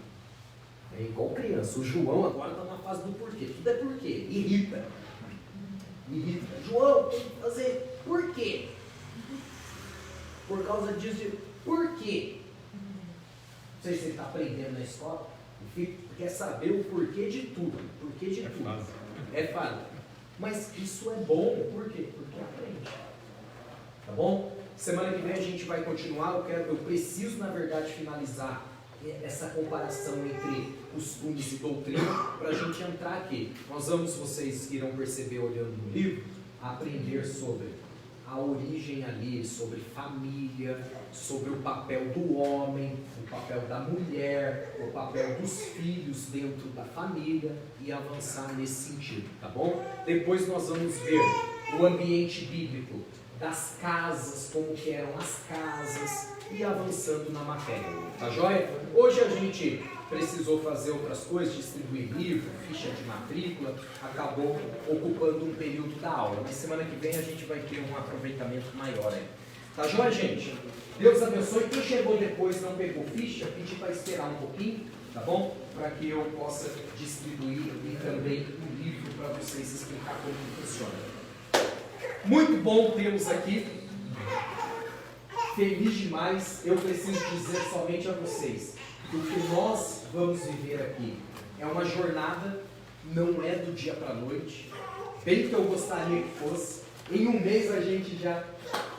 É igual criança. O João agora está na fase do porquê. Tudo é porquê. Irrita. João, tem que fazer por quê? Por causa disso, por quê? Não sei se ele está aprendendo na escola. O filho quer saber o porquê de tudo. Porquê de tudo. É fácil. Mas isso é bom. Por quê? Porque aprende. Tá bom? Semana que vem a gente vai continuar. Eu preciso, na verdade, finalizar essa comparação entre costumes e doutrina para a gente entrar aqui. Nós vamos, vocês irão perceber olhando no livro, aprender sobre a origem ali, sobre família, sobre o papel do homem, o papel da mulher, o papel dos filhos dentro da família e avançar nesse sentido, tá bom? Depois nós vamos ver o ambiente bíblico das casas, como que eram as casas e avançando na matéria. Tá joia? Hoje a gente precisou fazer outras coisas, distribuir livro, ficha de matrícula, acabou ocupando um período da aula. Mas semana que vem a gente vai ter um aproveitamento maior aí. Tá joia, gente? Deus abençoe. Quem chegou depois e não pegou ficha, pedi para esperar um pouquinho, tá bom? Para que eu possa distribuir e também um livro para vocês explicar como funciona. Muito bom tê-los aqui. Feliz demais. Eu preciso dizer somente a vocês que o que nós vamos viver aqui é uma jornada, não é do dia para a noite. Bem que eu gostaria que fosse. Em um mês a gente já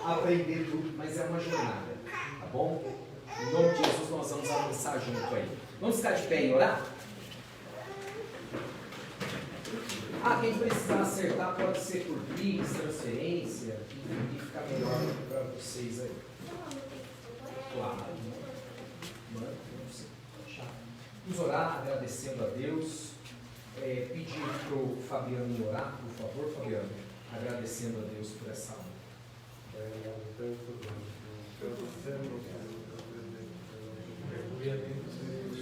aprender tudo, mas é uma jornada, tá bom? Em nome de Jesus nós vamos avançar junto aí. Vamos ficar de pé e orar? Quem precisar acertar pode ser por Pix, transferência, e ficar melhor para vocês aí. Claro. Vamos orar agradecendo a Deus. Pedir para o Fabiano orar, por favor, Fabiano. Agradecendo a Deus por essa aula.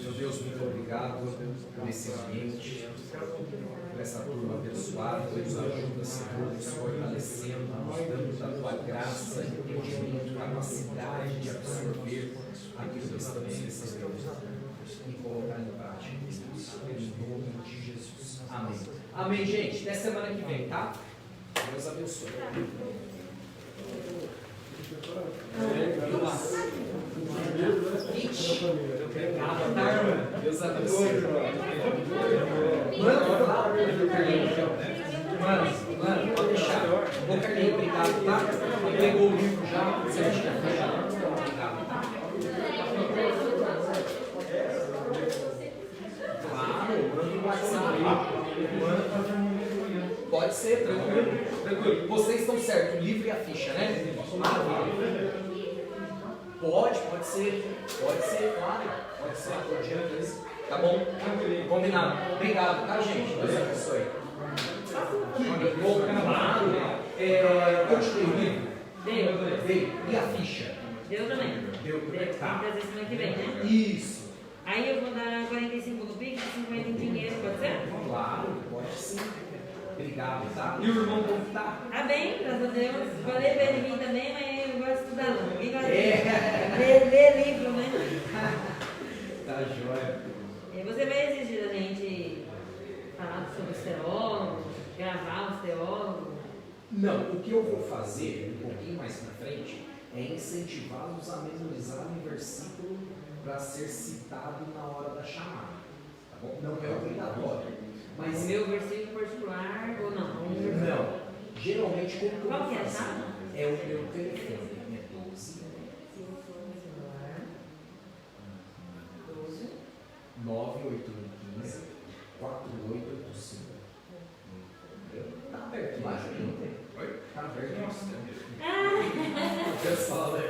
Meu Deus, muito obrigado por esse ambiente, por essa turma abençoada. Deus ajuda, Senhor, nos fortalecendo, nos dando da tua graça, entendimento, capacidade de absorver aquilo que estamos recebendo e colocar em prática. Em nome de Jesus. Amém. Amém, gente. Até semana que vem, tá? Deus abençoe. Deus abençoe. Mano, pode deixar. Vou Carlinhos, obrigado, tá? Pegou o livro já, certinho. Obrigado, tá? Claro, manda no WhatsApp. Pode ser, tranquilo. Vocês estão certos, o livro e a ficha, né? Maravilha. Pode ser, claro. Pode ser, adianta isso. Tá bom? Combinado. Obrigado, tá, gente? Deus abençoe. Claro. Eu te dei o livro? Dei. E a ficha? Deu também. Deu. Tá. Tem que semana que vem, né? Isso. Aí eu vou dar 45 no Pix, 50 em dinheiro, pode ser? Claro, pode sim. Obrigado, tá? E o irmão como tá? Tá bem, graças a Deus. Falei pra ele vir também, mas eu gosto de estudar não. Ninguém gosta de ler livro, né? Tá joia. E você vai exigir da gente falar sobre os teólogos, gravar os teólogos? Não, o que eu vou fazer um pouquinho mais pra frente é incentivá-los a memorizar um versículo para ser citado na hora da chamada. Tá bom? Não é obrigatório. Mas o meu versículo particular ou não? Não. Geralmente, como qual que é a chave? É o meu telefone. É 12 98115 4885. Tá aberto embaixo aqui, não tem? Tá aberto. Nossa. Pessoal, né?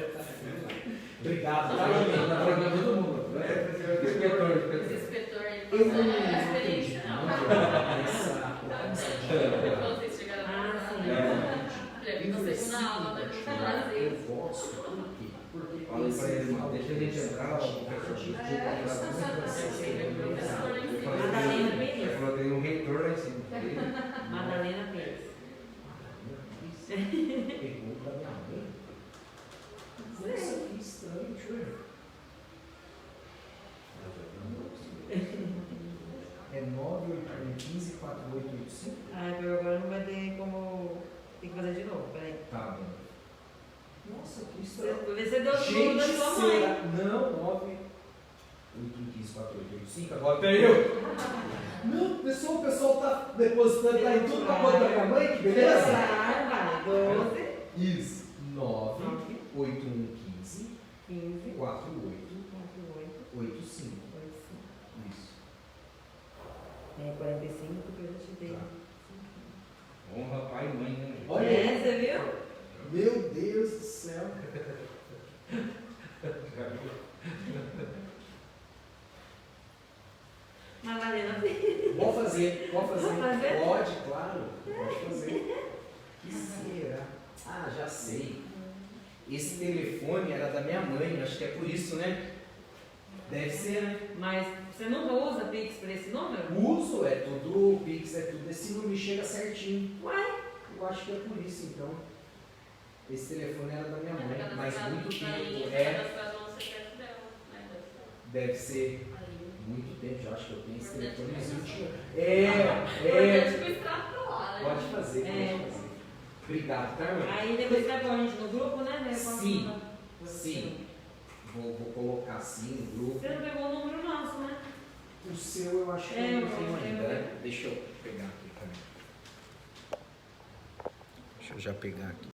Obrigado, tá, gente? Tá trabalhando todo mundo. Esse inspetor aí, Eu não experiência, não. Depois vocês chegaram na segunda aula da Brasil. Eu gosto, por quê? Porque Fala pra ele, mano, deixa a gente entrar, o professor Madalena Pires. falou que tem um reitor lá em cima. Madalena Pires. Pegou da minha mãe? Nossa, que estranho, tio. É 98115 4885? Agora não vai ter como. Tem que fazer de novo, peraí. Tá bom. Nossa, que estranho. Vou ver se deu tudo Gente, da sua mãe. não, 98115 4885. Agora peraí eu. Não, o pessoal tá depositando lá em tudo na conta da minha mãe, que beleza? Vai, 12. Isso. 98115 15. 4885. Isso. É 45 que eu já te dei. Honra pai e mãe, né? Olha É, você viu? Meu Deus do céu. Madalena. Pode fazer. Pode fazer? Pode, claro. Pode fazer. Que será? Ah, já sei. Esse telefone era da minha mãe, acho que é por isso, né? Deve ser, né? Mas você nunca usa Pix para esse número? Uso, é tudo Pix, é tudo esse número, chega certinho. Uai, Eu acho que é por isso, então. Esse telefone era da minha mãe, Cada mas vez muito que ela tempo. ia É, cadastrar no CPF dela, né? deve ser Ali. muito tempo, já acho que eu tenho esse Importante telefone que existe. Importante que o extrato pra lá, né? Pode fazer, pode fazer. Obrigado, tá, irmã? aí depois vai pôr a gente no grupo, né? Daí eu posso Sim. mandar. Sim. Vou colocar assim no grupo. Você não pegou o número nosso, né? O seu eu acho que É, eu eu não tenho ainda, tenho. né? Deixa eu pegar aqui também. Deixa eu já pegar aqui.